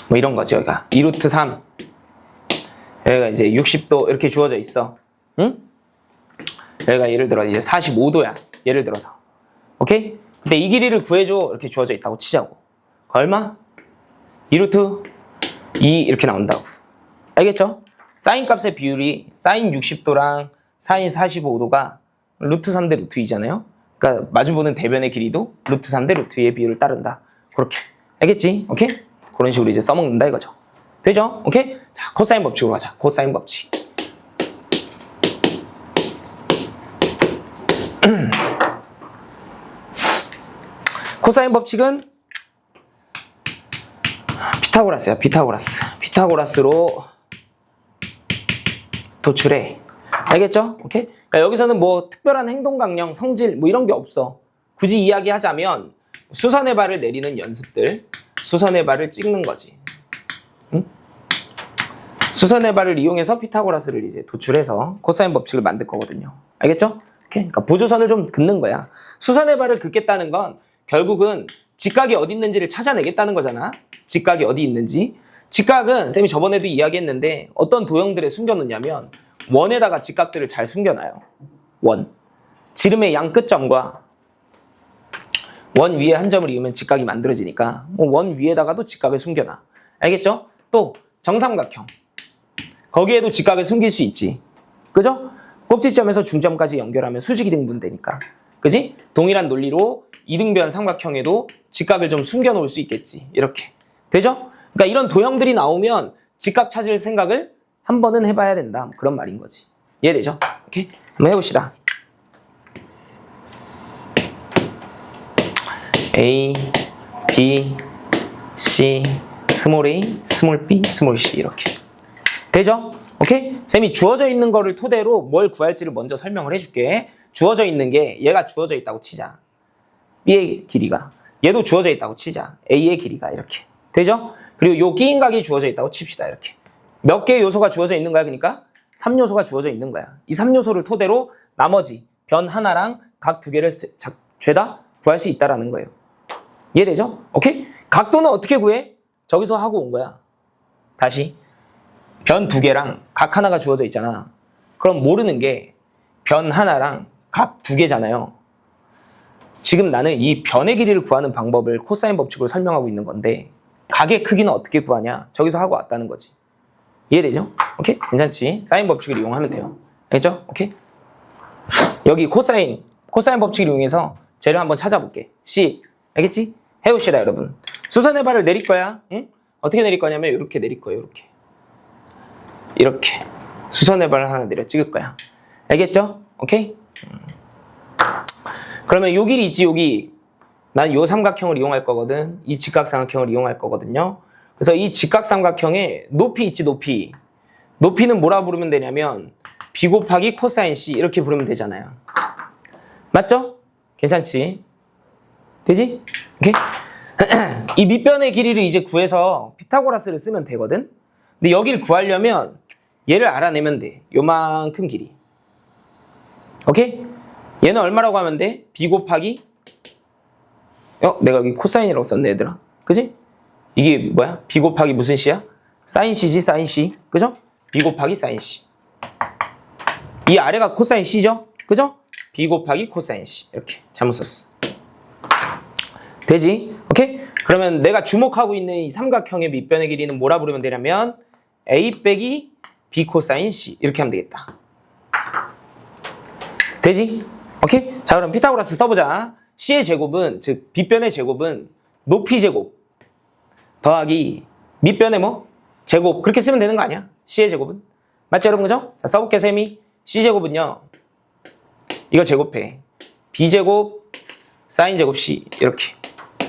뭐 이런 거지 여기가 2루트 3 여기가 이제 60도 이렇게 주어져 있어. 응? 여기가 예를 들어 이제 45도야. 예를 들어서. 오케이? 근데 이 길이를 구해줘 이렇게 주어져 있다고 치자고. 얼마? 2루트 2 이렇게 나온다고. 알겠죠? 사인 값의 비율이 사인 60도랑 사인 45도가 루트 3 대 루트 2잖아요. 그러니까 마주보는 대변의 길이도 루트 3 대 루트 2의 비율을 따른다. 그렇게. 알겠지? 오케이? 그런 식으로 이제 써먹는다 이거죠. 되죠? 오케이? 자, 코사인 법칙으로 가자. 코사인 법칙. 코사인 법칙은 피타고라스야. 피타고라스로 도출해. 알겠죠? 오케이? 그러니까 여기서는 뭐 특별한 행동 강령, 성질 뭐 이런 게 없어. 굳이 이야기하자면 수선의 발을 내리는 연습들, 수선의 발을 찍는 거지. 응? 수선의 발을 이용해서 피타고라스를 이제 도출해서 코사인 법칙을 만들 거거든요. 알겠죠? 오케이? 그러니까 보조선을 좀 긋는 거야. 수선의 발을 긋겠다는 건 결국은 직각이 어디 있는지를 찾아내겠다는 거잖아. 직각이 어디 있는지. 직각은 쌤이 저번에도 이야기했는데 어떤 도형들에 숨겨놓냐면 원에다가 직각들을 잘 숨겨놔요. 원. 지름의 양 끝점과 원 위에 한 점을 이으면 직각이 만들어지니까 원 위에다가도 직각을 숨겨놔. 알겠죠? 또 정삼각형. 거기에도 직각을 숨길 수 있지. 그죠? 꼭지점에서 중점까지 연결하면 수직이등분 되니까. 그지? 동일한 논리로 이등변 삼각형에도 직각을 좀 숨겨 놓을 수 있겠지. 이렇게. 되죠? 그러니까 이런 도형들이 나오면 직각 찾을 생각을 한 번은 해봐야 된다. 그런 말인 거지. 이해되죠? 오케이? 한번 해봅시다. A, B, C, 스몰 a, 스몰 b, 스몰 c 이렇게. 되죠? 오케이? 쌤이 주어져 있는 거를 토대로 뭘 구할지를 먼저 설명을 해줄게. 주어져 있는 게 얘가 주어져 있다고 치자. B의 길이가. 얘도 주어져 있다고 치자. A의 길이가 이렇게. 되죠? 그리고 요 끼인각이 주어져 있다고 칩시다. 이렇게. 몇 개의 요소가 주어져 있는 거야? 그러니까 3요소가 주어져 있는 거야. 이 3요소를 토대로 나머지 변 하나랑 각 두 개를 죄다 구할 수 있다라는 거예요. 이해되죠? 오케이? 각도는 어떻게 구해? 저기서 하고 온 거야. 다시. 변 두 개랑 각 하나가 주어져 있잖아. 그럼 모르는 게 변 하나랑 각 두 개잖아요. 지금 나는 이 변의 길이를 구하는 방법을 코사인 법칙으로 설명하고 있는 건데 각의 크기는 어떻게 구하냐? 저기서 하고 왔다는 거지. 이해되죠? 오케이? 괜찮지? 사인 법칙을 이용하면 돼요. 알겠죠? 오케이? 여기 코사인 법칙을 이용해서 쟤를 한번 찾아볼게. C. 알겠지? 해봅시다, 여러분. 수선의 발을 내릴 거야. 응? 어떻게 내릴 거냐면 이렇게 내릴 거예요. 이렇게. 수선의 발을 하나 내려 찍을 거야. 알겠죠? 오케이? 그러면 요 길이 있지, 여기. 난 요 삼각형을 이용할 거거든. 이 직각삼각형을 이용할 거거든요. 그래서 이 직각삼각형의 높이 있지, 높이. 높이는 뭐라 부르면 되냐면 B 곱하기 코사인 C 이렇게 부르면 되잖아요. 맞죠? 괜찮지? 되지? 오케이? 이 밑변의 길이를 이제 구해서 피타고라스를 쓰면 되거든? 근데 여기를 구하려면 얘를 알아내면 돼. 요만큼 길이. 오케이? 얘는 얼마라고 하면 돼? B 곱하기 내가 여기 코사인이라고 썼네, 얘들아. 그지? 이게 뭐야? B 곱하기 무슨 C야? 사인 C지, 사인 C. 그죠? B 곱하기 사인 C. 이 아래가 코사인 C죠? 그죠? B 곱하기 코사인 C. 이렇게. 잘못 썼어. 되지? 오케이? 그러면 내가 주목하고 있는 이 삼각형의 밑변의 길이는 뭐라 부르면 되냐면 A 빼기 B 코사인 C. 이렇게 하면 되겠다. 되지? 오케이? 자, 그럼 피타고라스 써보자. C의 제곱은, 즉 빗변의 제곱은 높이 제곱 더하기 밑변의 뭐? 제곱. 그렇게 쓰면 되는 거 아니야? C의 제곱은. 맞죠, 여러분? 그죠? 자, 써볼게, 쌤이. C제곱은요. 이거 제곱해. B제곱 사인 제곱 C. 이렇게.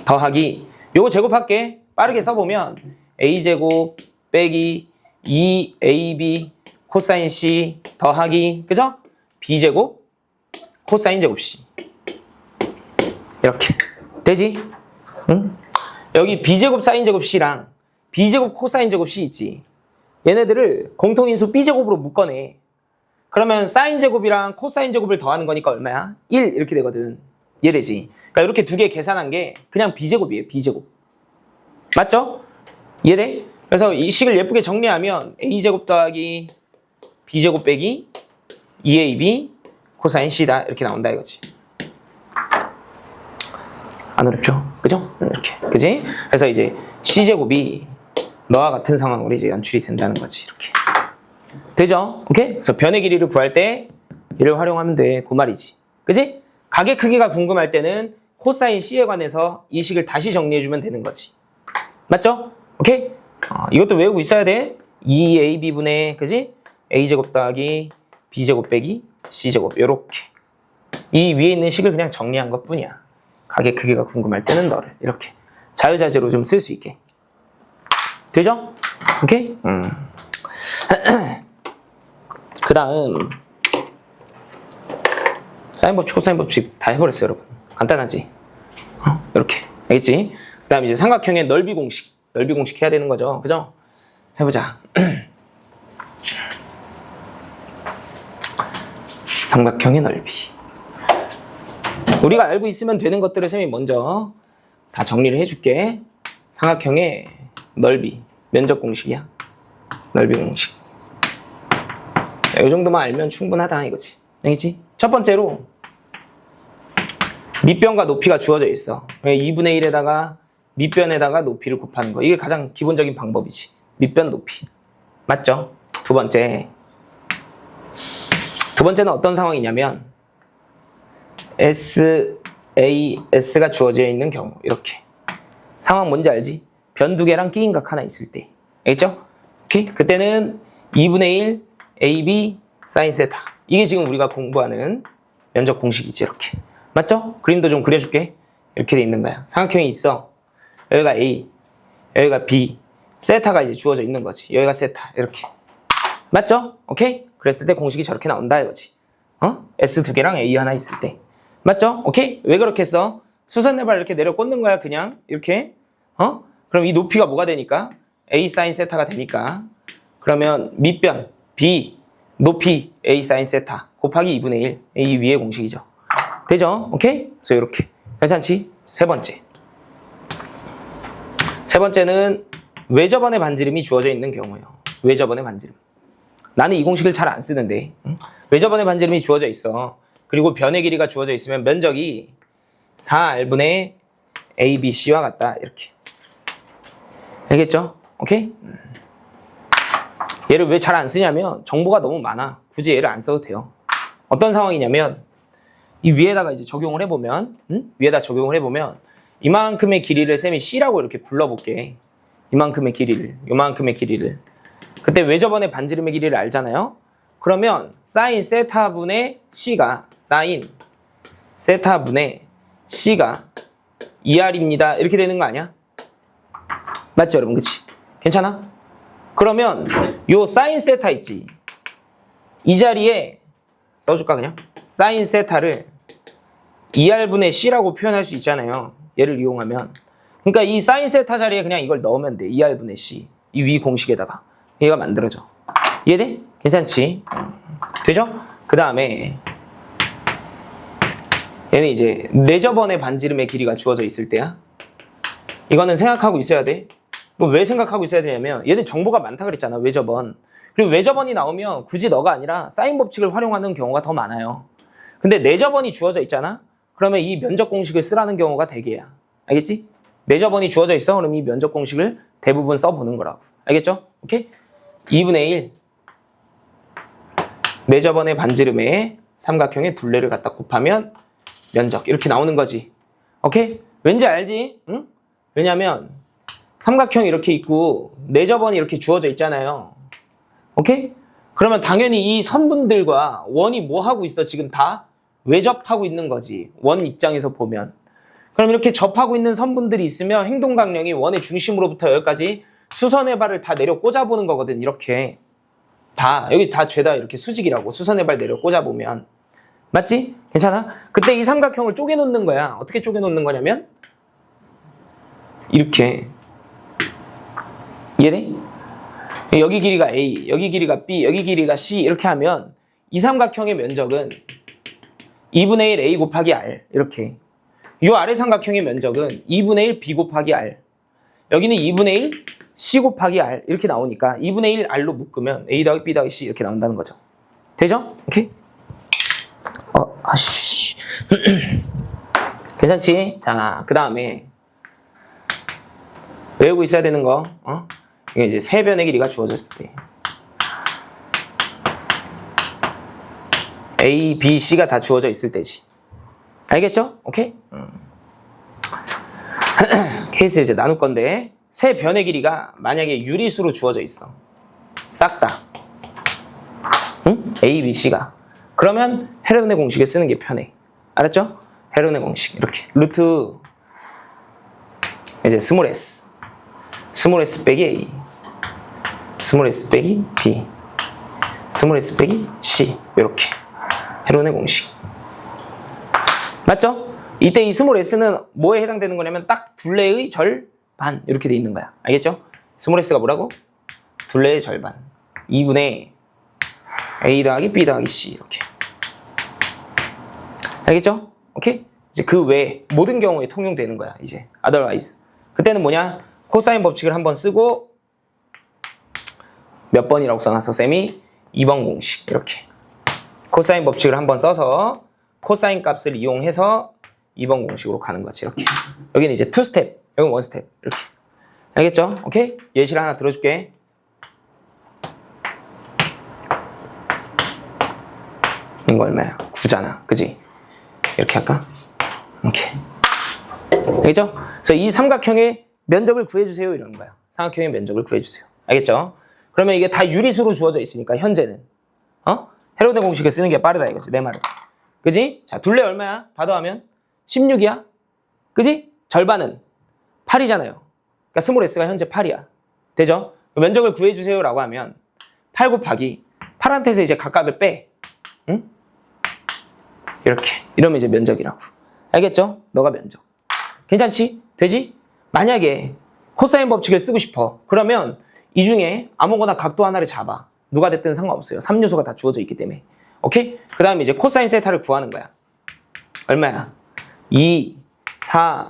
더하기. 요거 제곱할게. 빠르게 써보면 A제곱 빼기 2AB 코사인 C 더하기. 그죠? B제곱 코사인 제곱 C. 이렇게. 되지? 응? 여기 B제곱 사인 제곱 C랑 B제곱 코사인 제곱 C 있지. 얘네들을 공통인수 B제곱으로 묶어내. 그러면 사인 제곱이랑 코사인 제곱을 더하는 거니까 얼마야? 1 이렇게 되거든. 이해되지? 그러니까 이렇게 두 개 계산한 게 그냥 B제곱이에요. B제곱. 맞죠? 이해돼? 그래서 이 식을 예쁘게 정리하면 A제곱 더하기 B제곱 빼기 2AB 코사인 C다. 이렇게 나온다 이거지. 안 어렵죠? 그죠? 이렇게. 그지? 그래서 이제 C제곱이 너와 같은 상황으로 이제 연출이 된다는 거지. 이렇게. 되죠? 오케이? 그래서 변의 길이를 구할 때 얘를 활용하면 돼. 그 말이지. 그지? 가게 크기가 궁금할 때는 코사인 C에 관해서 이 식을 다시 정리해주면 되는 거지. 맞죠? 오케이? 이것도 외우고 있어야 돼. 2AB분의, 그지? A제곱 더하기 B제곱 빼기 C제곱. 요렇게. 이 위에 있는 식을 그냥 정리한 것 뿐이야. 가게 크기가 궁금할 때는 너를. 이렇게. 자유자재로 좀 쓸 수 있게. 되죠? 오케이? 그 다음. 사인 법칙, 코사인 법칙 다 해버렸어요, 여러분. 간단하지? 이렇게. 알겠지? 그 다음 이제 삼각형의 넓이 공식. 넓이 공식 해야 되는 거죠. 그죠? 해보자. 삼각형의 넓이. 우리가 알고 있으면 되는 것들을 쌤이 먼저 다 정리를 해줄게. 삼각형의 넓이. 면적 공식이야. 넓이 공식. 이 정도만 알면 충분하다 이거지. 알겠지? 첫 번째로 밑변과 높이가 주어져 있어. 2분의 1에다가 밑변에다가 높이를 곱하는 거. 이게 가장 기본적인 방법이지. 밑변 높이. 맞죠? 두 번째는 어떤 상황이냐면 SAS가 주어져 있는 경우. 이렇게. 상황 뭔지 알지? 변 두 개랑 끼인 각 하나 있을 때. 알겠죠? 오케이? 그때는 2분의 1 AB 사인 세타. 이게 지금 우리가 공부하는 면적 공식이지. 이렇게. 맞죠? 그림도 좀 그려줄게. 이렇게 돼 있는 거야. 삼각형이 있어. 여기가 A, 여기가 B. 세타가 이제 주어져 있는 거지. 여기가 세타. 이렇게. 맞죠? 오케이? 그랬을 때 공식이 저렇게 나온다 이거지. S 두 개랑 A 하나 있을 때. 맞죠? 오케이? 왜 그렇게 써? 수선네발 이렇게 내려 꽂는 거야. 그냥 이렇게. 그럼 이 높이가 뭐가 되니까? A 사인 세타가 되니까. 그러면 밑변 B 높이 A 사인 세타 곱하기 2분의 1. 이 위의 공식이죠. 되죠? 오케이? 그래서 이렇게. 괜찮지? 세 번째는 외접원의 반지름이 주어져 있는 경우예요. 외접원의 반지름. 나는 이 공식을 잘 안 쓰는데 외접원의 반지름이 주어져 있어. 그리고 변의 길이가 주어져 있으면 면적이 4R분의 ABC와 같다. 이렇게. 알겠죠? 오케이? 얘를 왜 잘 안 쓰냐면 정보가 너무 많아. 굳이 얘를 안 써도 돼요. 어떤 상황이냐면 이 위에다가 이제 적용을 해보면 위에다 적용을 해보면 이만큼의 길이를 쌤이 C라고 이렇게 불러볼게. 이만큼의 길이를, 요만큼의 길이를. 그때 외접원의 반지름의 길이를 알잖아요. 그러면 사인 세타분의 C가 사인 세타분의 C가 2R입니다. 이렇게 되는 거 아니야? 맞죠, 여러분? 그치? 괜찮아? 그러면 요 사인 세타 있지? 이 자리에 써줄까 그냥? 사인 세타를 2R분의 C라고 표현할 수 있잖아요. 얘를 이용하면. 그러니까 이 사인 세타 자리에 그냥 이걸 넣으면 돼. 2R분의 C. 이 위 공식에다가. 얘가 만들어져. 이해돼? 괜찮지? 되죠? 그 다음에 얘는 이제 내접원의 반지름의 길이가 주어져 있을 때야. 이거는 생각하고 있어야 돼. 왜 생각하고 있어야 되냐면 얘는 정보가 많다 그랬잖아. 외접원. 그리고 외접원이 나오면 굳이 너가 아니라 사인 법칙을 활용하는 경우가 더 많아요. 근데 내접원이 주어져 있잖아. 그러면 이 면적 공식을 쓰라는 경우가 대개야. 알겠지? 내접원이 주어져 있어. 그럼 이 면적 공식을 대부분 써보는 거라고. 알겠죠? 오케이? 2분의 1 내접원의 반지름에 삼각형의 둘레를 갖다 곱하면 면적 이렇게 나오는 거지. 오케이? 왠지 알지? 응? 왜냐면 삼각형이 이렇게 있고 내접원이 이렇게 주어져 있잖아요. 오케이? 그러면 당연히 이 선분들과 원이 뭐 하고 있어? 지금 다 외접하고 있는 거지. 원 입장에서 보면. 그럼 이렇게 접하고 있는 선분들이 있으면 행동강령이 원의 중심으로부터 여기까지 수선의 발을 다 내려 꽂아보는 거거든. 이렇게. 다 여기 다 죄다 이렇게 수직이라고. 수선의 발 내려 꽂아보면. 맞지? 괜찮아? 그때 이 삼각형을 쪼개놓는 거야. 어떻게 쪼개놓는 거냐면 이렇게. 이해돼? 여기 길이가 A, 여기 길이가 B, 여기 길이가 C 이렇게 하면 이 삼각형의 면적은 2분의 1 A 곱하기 R 이렇게. 이 아래 삼각형의 면적은 2분의 1 B 곱하기 R. 여기는 2분의 1 C 곱하기 R 이렇게 나오니까 2분의 1 R로 묶으면 A 더하기 B 더하기 C 이렇게 나온다는 거죠. 되죠? 오케이? 아씨. 괜찮지? 자, 그 다음에 외우고 있어야 되는 거. 이게 이제 세 변의 길이가 주어졌을 때 A, B, C가 다 주어져 있을 때지. 알겠죠? 오케이? 케이스 이제 나눌 건데 세 변의 길이가 만약에 유리수로 주어져 있어. 싹 다. 응? A, B, C가. 그러면 헤르네 공식을 쓰는 게 편해. 알았죠? 헤르네 공식 이렇게 루트 이제 스몰 s 빼기 A, 스몰 s 빼기 B, 스몰 s 빼기 C 이렇게 헤르네 공식. 맞죠? 이때 이 스몰 s는 뭐에 해당되는 거냐면 딱 둘레의 절반 이렇게 돼 있는 거야. 알겠죠? 스몰 s가 뭐라고? 둘레의 절반 2분의 A 더하기 B 더하기 C 이렇게. 알겠죠? 오케이? 이제 그 외에 모든 경우에 통용되는 거야. 이제 otherwise 그때는 뭐냐? 코사인 법칙을 한번 쓰고 몇 번이라고 써놨어 쌤이? 2번 공식 이렇게 코사인 법칙을 한번 써서 코사인 값을 이용해서 2번 공식으로 가는 거지. 이렇게 여기는 이제 2스텝 여기는 1스텝 이렇게. 알겠죠? 오케이? 예시를 하나 들어줄게. 이거 얼마야? 9잖아 그지? 이렇게 할까? 오케이. 알겠죠? 그래서 이 삼각형의 면적을 구해주세요 이러는 거야. 삼각형의 면적을 구해주세요. 알겠죠? 그러면 이게 다 유리수로 주어져 있으니까 현재는 헤로데 공식을 쓰는 게 빠르다 이거지 내 말은. 그지? 자 둘레 얼마야? 다 더하면 16이야. 그지? 절반은 8이잖아요. 그러니까 스몰 s가 현재 8이야. 되죠? 면적을 구해주세요 라고 하면 8 곱하기 8한테서 이제 각각을 빼. 응? 이렇게 이러면 이제 면적이라고. 알겠죠? 너가 면적. 괜찮지? 되지? 만약에 코사인 법칙을 쓰고 싶어. 그러면 이 중에 아무거나 각도 하나를 잡아. 누가 됐든 상관없어요. 3요소가 다 주어져 있기 때문에. 오케이? 그 다음에 이제 코사인 세타를 구하는 거야. 얼마야? 2, 4,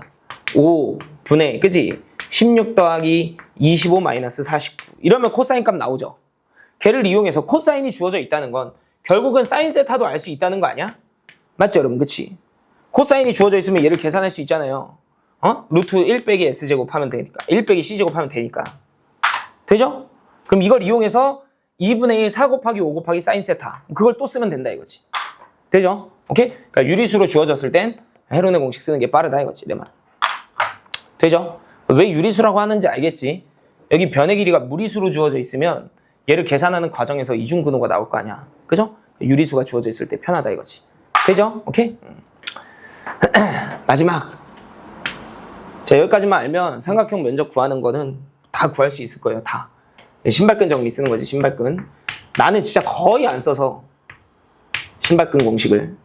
5 분의 그지? 16 더하기 25 마이너스 49 이러면 코사인 값 나오죠. 걔를 이용해서 코사인이 주어져 있다는 건 결국은 사인 세타도 알 수 있다는 거 아니야? 맞죠 여러분? 그치? 코사인이 주어져 있으면 얘를 계산할 수 있잖아요. 루트 1 빼기 s제곱 하면 되니까 1 빼기 c제곱 하면 되니까. 되죠? 그럼 이걸 이용해서 2분의 1 4 곱하기 5 곱하기 사인 세타 그걸 또 쓰면 된다 이거지. 되죠? 오케이? 그러니까 유리수로 주어졌을 땐 헤로네 공식 쓰는 게 빠르다 이거지 내 말. 되죠? 왜 유리수라고 하는지 알겠지? 여기 변의 길이가 무리수로 주어져 있으면 얘를 계산하는 과정에서 이중근호가 나올 거 아니야. 그죠? 유리수가 주어져 있을 때 편하다 이거지. 되죠? 오케이? 마지막. 자, 여기까지만 알면 삼각형 면적 구하는 거는 다 구할 수 있을 거예요. 다. 신발끈 정리 쓰는 거지, 신발끈. 나는 진짜 거의 안 써서 신발끈 공식을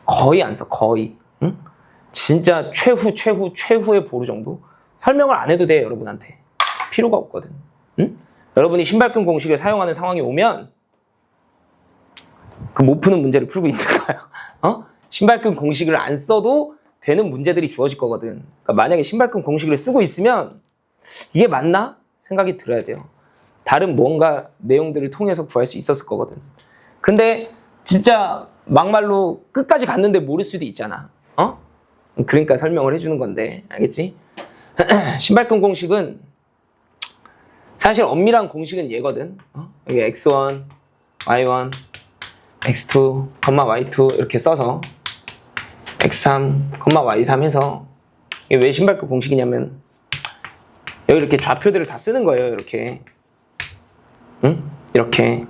거의 안 써, 거의. 응? 진짜 최후의 보루 정도? 설명을 안 해도 돼, 여러분한테. 필요가 없거든. 응? 여러분이 신발끈 공식을 사용하는 상황이 오면 그 못 푸는 문제를 풀고 있는 거야. 신발끈 공식을 안 써도 되는 문제들이 주어질 거거든. 그러니까 만약에 신발끈 공식을 쓰고 있으면 이게 맞나? 생각이 들어야 돼요. 다른 뭔가 내용들을 통해서 구할 수 있었을 거거든. 근데 진짜 막말로 끝까지 갔는데 모를 수도 있잖아. 그러니까 설명을 해주는 건데 알겠지? 신발끈 공식은 사실 엄밀한 공식은 얘거든. 여기 x1, y1, x2, y2 이렇게 써서 x3, y3 해서 이게 왜 신발끈 공식이냐면 여기 이렇게 좌표들을 다 쓰는 거예요. 이렇게. 응? 이렇게.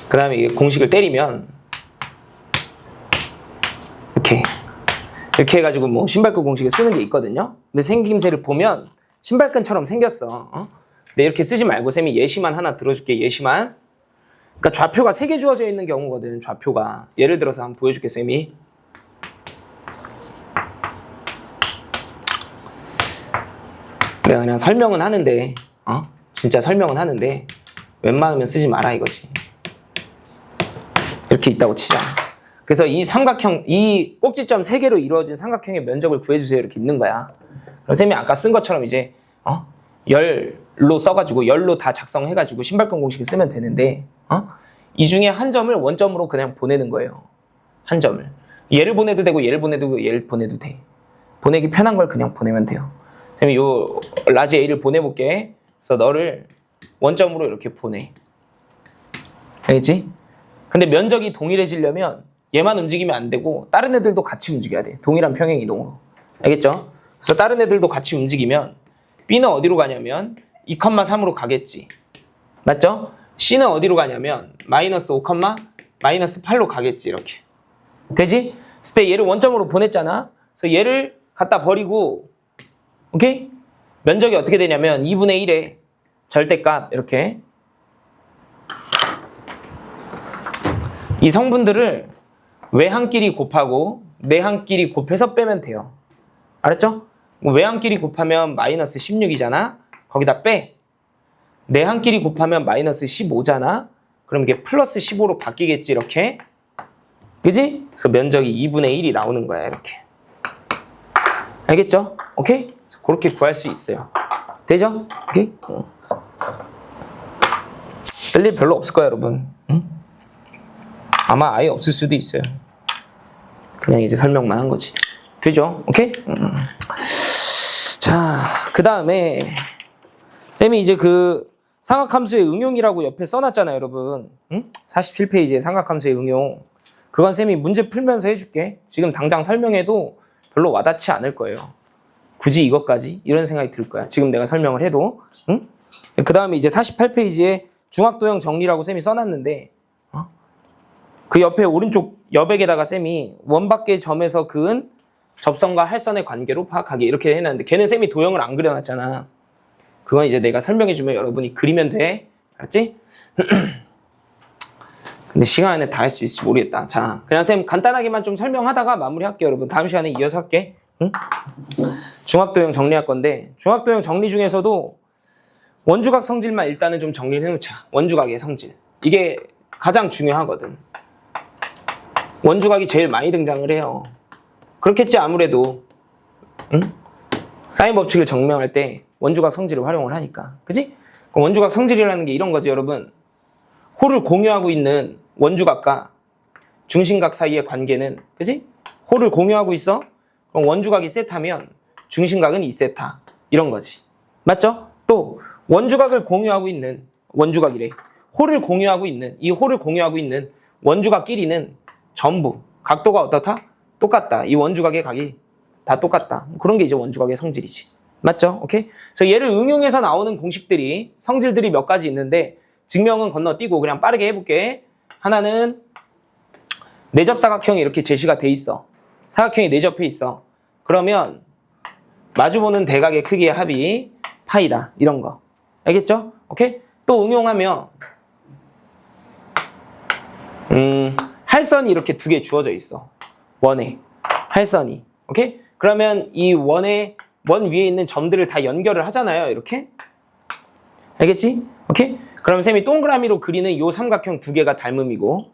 그 다음에 이게 공식을 때리면 이렇게 해가지고 뭐 신발끈 공식을 쓰는 게 있거든요. 근데 생김새를 보면 신발끈처럼 생겼어. 근데 이렇게 쓰지 말고 쌤이 예시만 하나 들어줄게. 예시만. 그러니까 좌표가 3개 주어져 있는 경우거든. 좌표가. 예를 들어서 한번 보여줄게 쌤이. 내가 그냥 설명은 하는데 진짜 설명은 하는데 웬만하면 쓰지 마라 이거지. 이렇게 있다고 치자. 그래서 이 삼각형, 이 꼭지점 3개로 이루어진 삼각형의 면적을 구해주세요 이렇게 있는 거야. 그럼 쌤이 아까 쓴 것처럼 이제 열로 써가지고 열로 다 작성해가지고 신발끈 공식을 쓰면 되는데 이 중에 한 점을 원점으로 그냥 보내는 거예요. 한 점을. 얘를 보내도 되고 얘를 보내도 되고 얘를 보내도 돼. 보내기 편한 걸 그냥 보내면 돼요. 쌤이 요 라지 A를 보내볼게. 그래서 너를 원점으로 이렇게 보내. 알겠지? 근데 면적이 동일해지려면 얘만 움직이면 안 되고 다른 애들도 같이 움직여야 돼. 동일한 평행 이동으로. 알겠죠? 그래서 다른 애들도 같이 움직이면 B는 어디로 가냐면 2,3으로 가겠지. 맞죠? C는 어디로 가냐면 마이너스 5, 마이너스 8로 가겠지. 이렇게. 되지? 그래서 때 얘를 원점으로 보냈잖아. 그래서 얘를 갖다 버리고 오케이? 면적이 어떻게 되냐면 2분의 1의 절대값 이렇게 이 성분들을 외항끼리 곱하고 내항끼리 곱해서 빼면 돼요. 알았죠? 외항끼리 곱하면 마이너스 16이잖아. 거기다 빼. 내항끼리 곱하면 마이너스 15잖아. 그럼 이게 플러스 15로 바뀌겠지 이렇게. 그지? 그래서 면적이 2분의 1이 나오는 거야 이렇게. 알겠죠? 오케이? 그렇게 구할 수 있어요. 되죠? 오케이? 쓸 일 별로 없을 거야 여러분. 응? 아마 아예 없을 수도 있어요. 그냥 이제 설명만 한 거지. 되죠? 오케이? 자, 그 다음에 쌤이 이제 그 삼각함수의 응용이라고 옆에 써놨잖아요 여러분. 응? 47페이지에 삼각함수의 응용. 그건 쌤이 문제 풀면서 해줄게. 지금 당장 설명해도 별로 와닿지 않을 거예요. 굳이 이것까지? 이런 생각이 들 거야. 지금 내가 설명을 해도. 응? 그 다음에 이제 48페이지에 중학도형 정리라고 쌤이 써놨는데 그 옆에 오른쪽 여백에다가 쌤이 원밖의 점에서 그은 접선과 할선의 관계로 파악하기 이렇게 해놨는데 걔는 쌤이 도형을 안 그려놨잖아. 그건 이제 내가 설명해주면 여러분이 그리면 돼. 알았지? 근데 시간 안에 다 할 수 있을지 모르겠다. 자, 그냥 쌤 간단하게만 좀 설명하다가 마무리할게요 여러분. 다음 시간에 이어서 할게. 응? 중학도형 정리할 건데 중학도형 정리 중에서도 원주각 성질만 일단은 좀 정리를 해놓자. 원주각의 성질. 이게 가장 중요하거든. 원주각이 제일 많이 등장을 해요. 그렇겠지 아무래도. 응? 사인 법칙을 증명할 때 원주각 성질을 활용을 하니까. 그치? 원주각 성질이라는 게 이런 거지 여러분. 호를 공유하고 있는 원주각과 중심각 사이의 관계는 그치? 호를 공유하고 있어? 그럼 원주각이 세타면 중심각은 2세타. 이런 거지. 맞죠? 또 원주각을 공유하고 있는 원주각이래. 호를 공유하고 있는 이 호를 공유하고 있는 원주각끼리는 전부 각도가 어떻다? 똑같다. 이 원주각의 각이 다 똑같다. 그런 게 이제 원주각의 성질이지. 맞죠? 오케이? 그래서 얘를 응용해서 나오는 공식들이 성질들이 몇 가지 있는데 증명은 건너뛰고 그냥 빠르게 해볼게. 하나는 내접사각형이 이렇게 제시가 돼 있어. 사각형이 내접해 있어. 그러면 마주보는 대각의 크기의 합이 파이다. 이런 거. 알겠죠? 오케이? 또 응용하면 할선이 이렇게 두 개 주어져 있어. 원에 할선이. 오케이? 그러면 이 원에 원 위에 있는 점들을 다 연결을 하잖아요. 이렇게. 알겠지? 오케이? 그럼 쌤이 동그라미로 그리는 이 삼각형 두 개가 닮음이고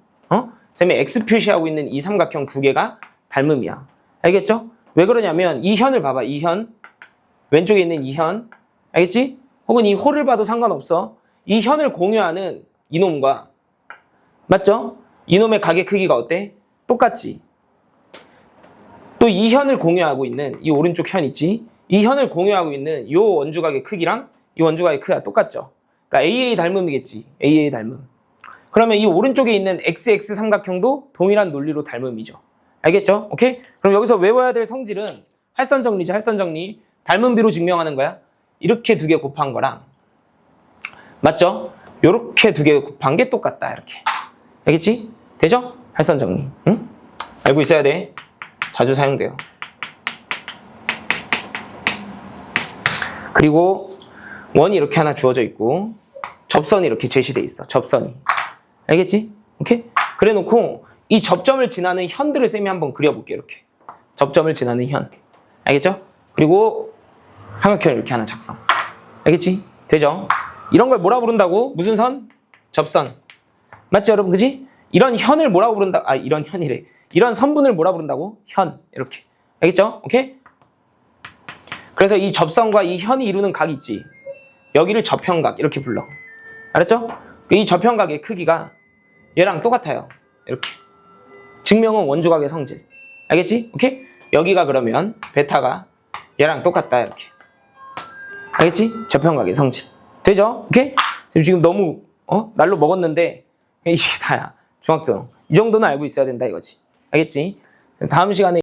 쌤이 X 표시하고 있는 이 삼각형 두 개가 닮음이야. 알겠죠? 왜 그러냐면 이 현을 봐봐. 이 현. 왼쪽에 있는 이 현. 알겠지? 혹은 이 호를 봐도 상관없어. 이 현을 공유하는 이놈과 맞죠? 이놈의 각의 크기가 어때? 똑같지? 또 이 현을 공유하고 있는 이 오른쪽 현 있지? 이 현을 공유하고 있는 이 원주각의 크기랑 이 원주각의 크기가 똑같죠? 그러니까 AA 닮음이겠지. AA 닮음. 그러면 이 오른쪽에 있는 XX 삼각형도 동일한 논리로 닮음이죠. 알겠죠? 오케이? 그럼 여기서 외워야 될 성질은 할선 정리지. 할선 정리. 닮은 비로 증명하는 거야. 이렇게 두 개 곱한 거랑 맞죠? 요렇게 두 개 곱한 게 똑같다. 이렇게. 알겠지? 되죠? 할선 정리. 응? 알고 있어야 돼. 자주 사용돼요. 그리고 원이 이렇게 하나 주어져 있고 접선이 이렇게 제시돼 있어. 접선이. 알겠지? 오케이? 그래 놓고 이 접점을 지나는 현들을 쌤이 한번 그려볼게. 이렇게. 접점을 지나는 현. 알겠죠? 그리고 삼각형을 이렇게 하나 작성. 알겠지? 되죠? 이런 걸 뭐라 부른다고? 무슨 선? 접선. 맞지 여러분? 그지? 이런 현을 뭐라고 부른다? 아, 이런 현이래. 이런 선분을 뭐라 부른다고? 현. 이렇게. 알겠죠? 오케이? 그래서 이 접선과 이 현이 이루는 각이 있지. 여기를 접현각 이렇게 불러. 알았죠? 이 접현각의 크기가 얘랑 똑같아요. 이렇게. 증명은 원주각의 성질. 알겠지? 오케이? 여기가 그러면 베타가 얘랑 똑같다. 이렇게. 알겠지? 접현각의 성질. 되죠? 오케이? 지금 너무 날로 먹었는데 이게 다야. 중학도형. 이 정도는 알고 있어야 된다 이거지. 알겠지? 다음 시간에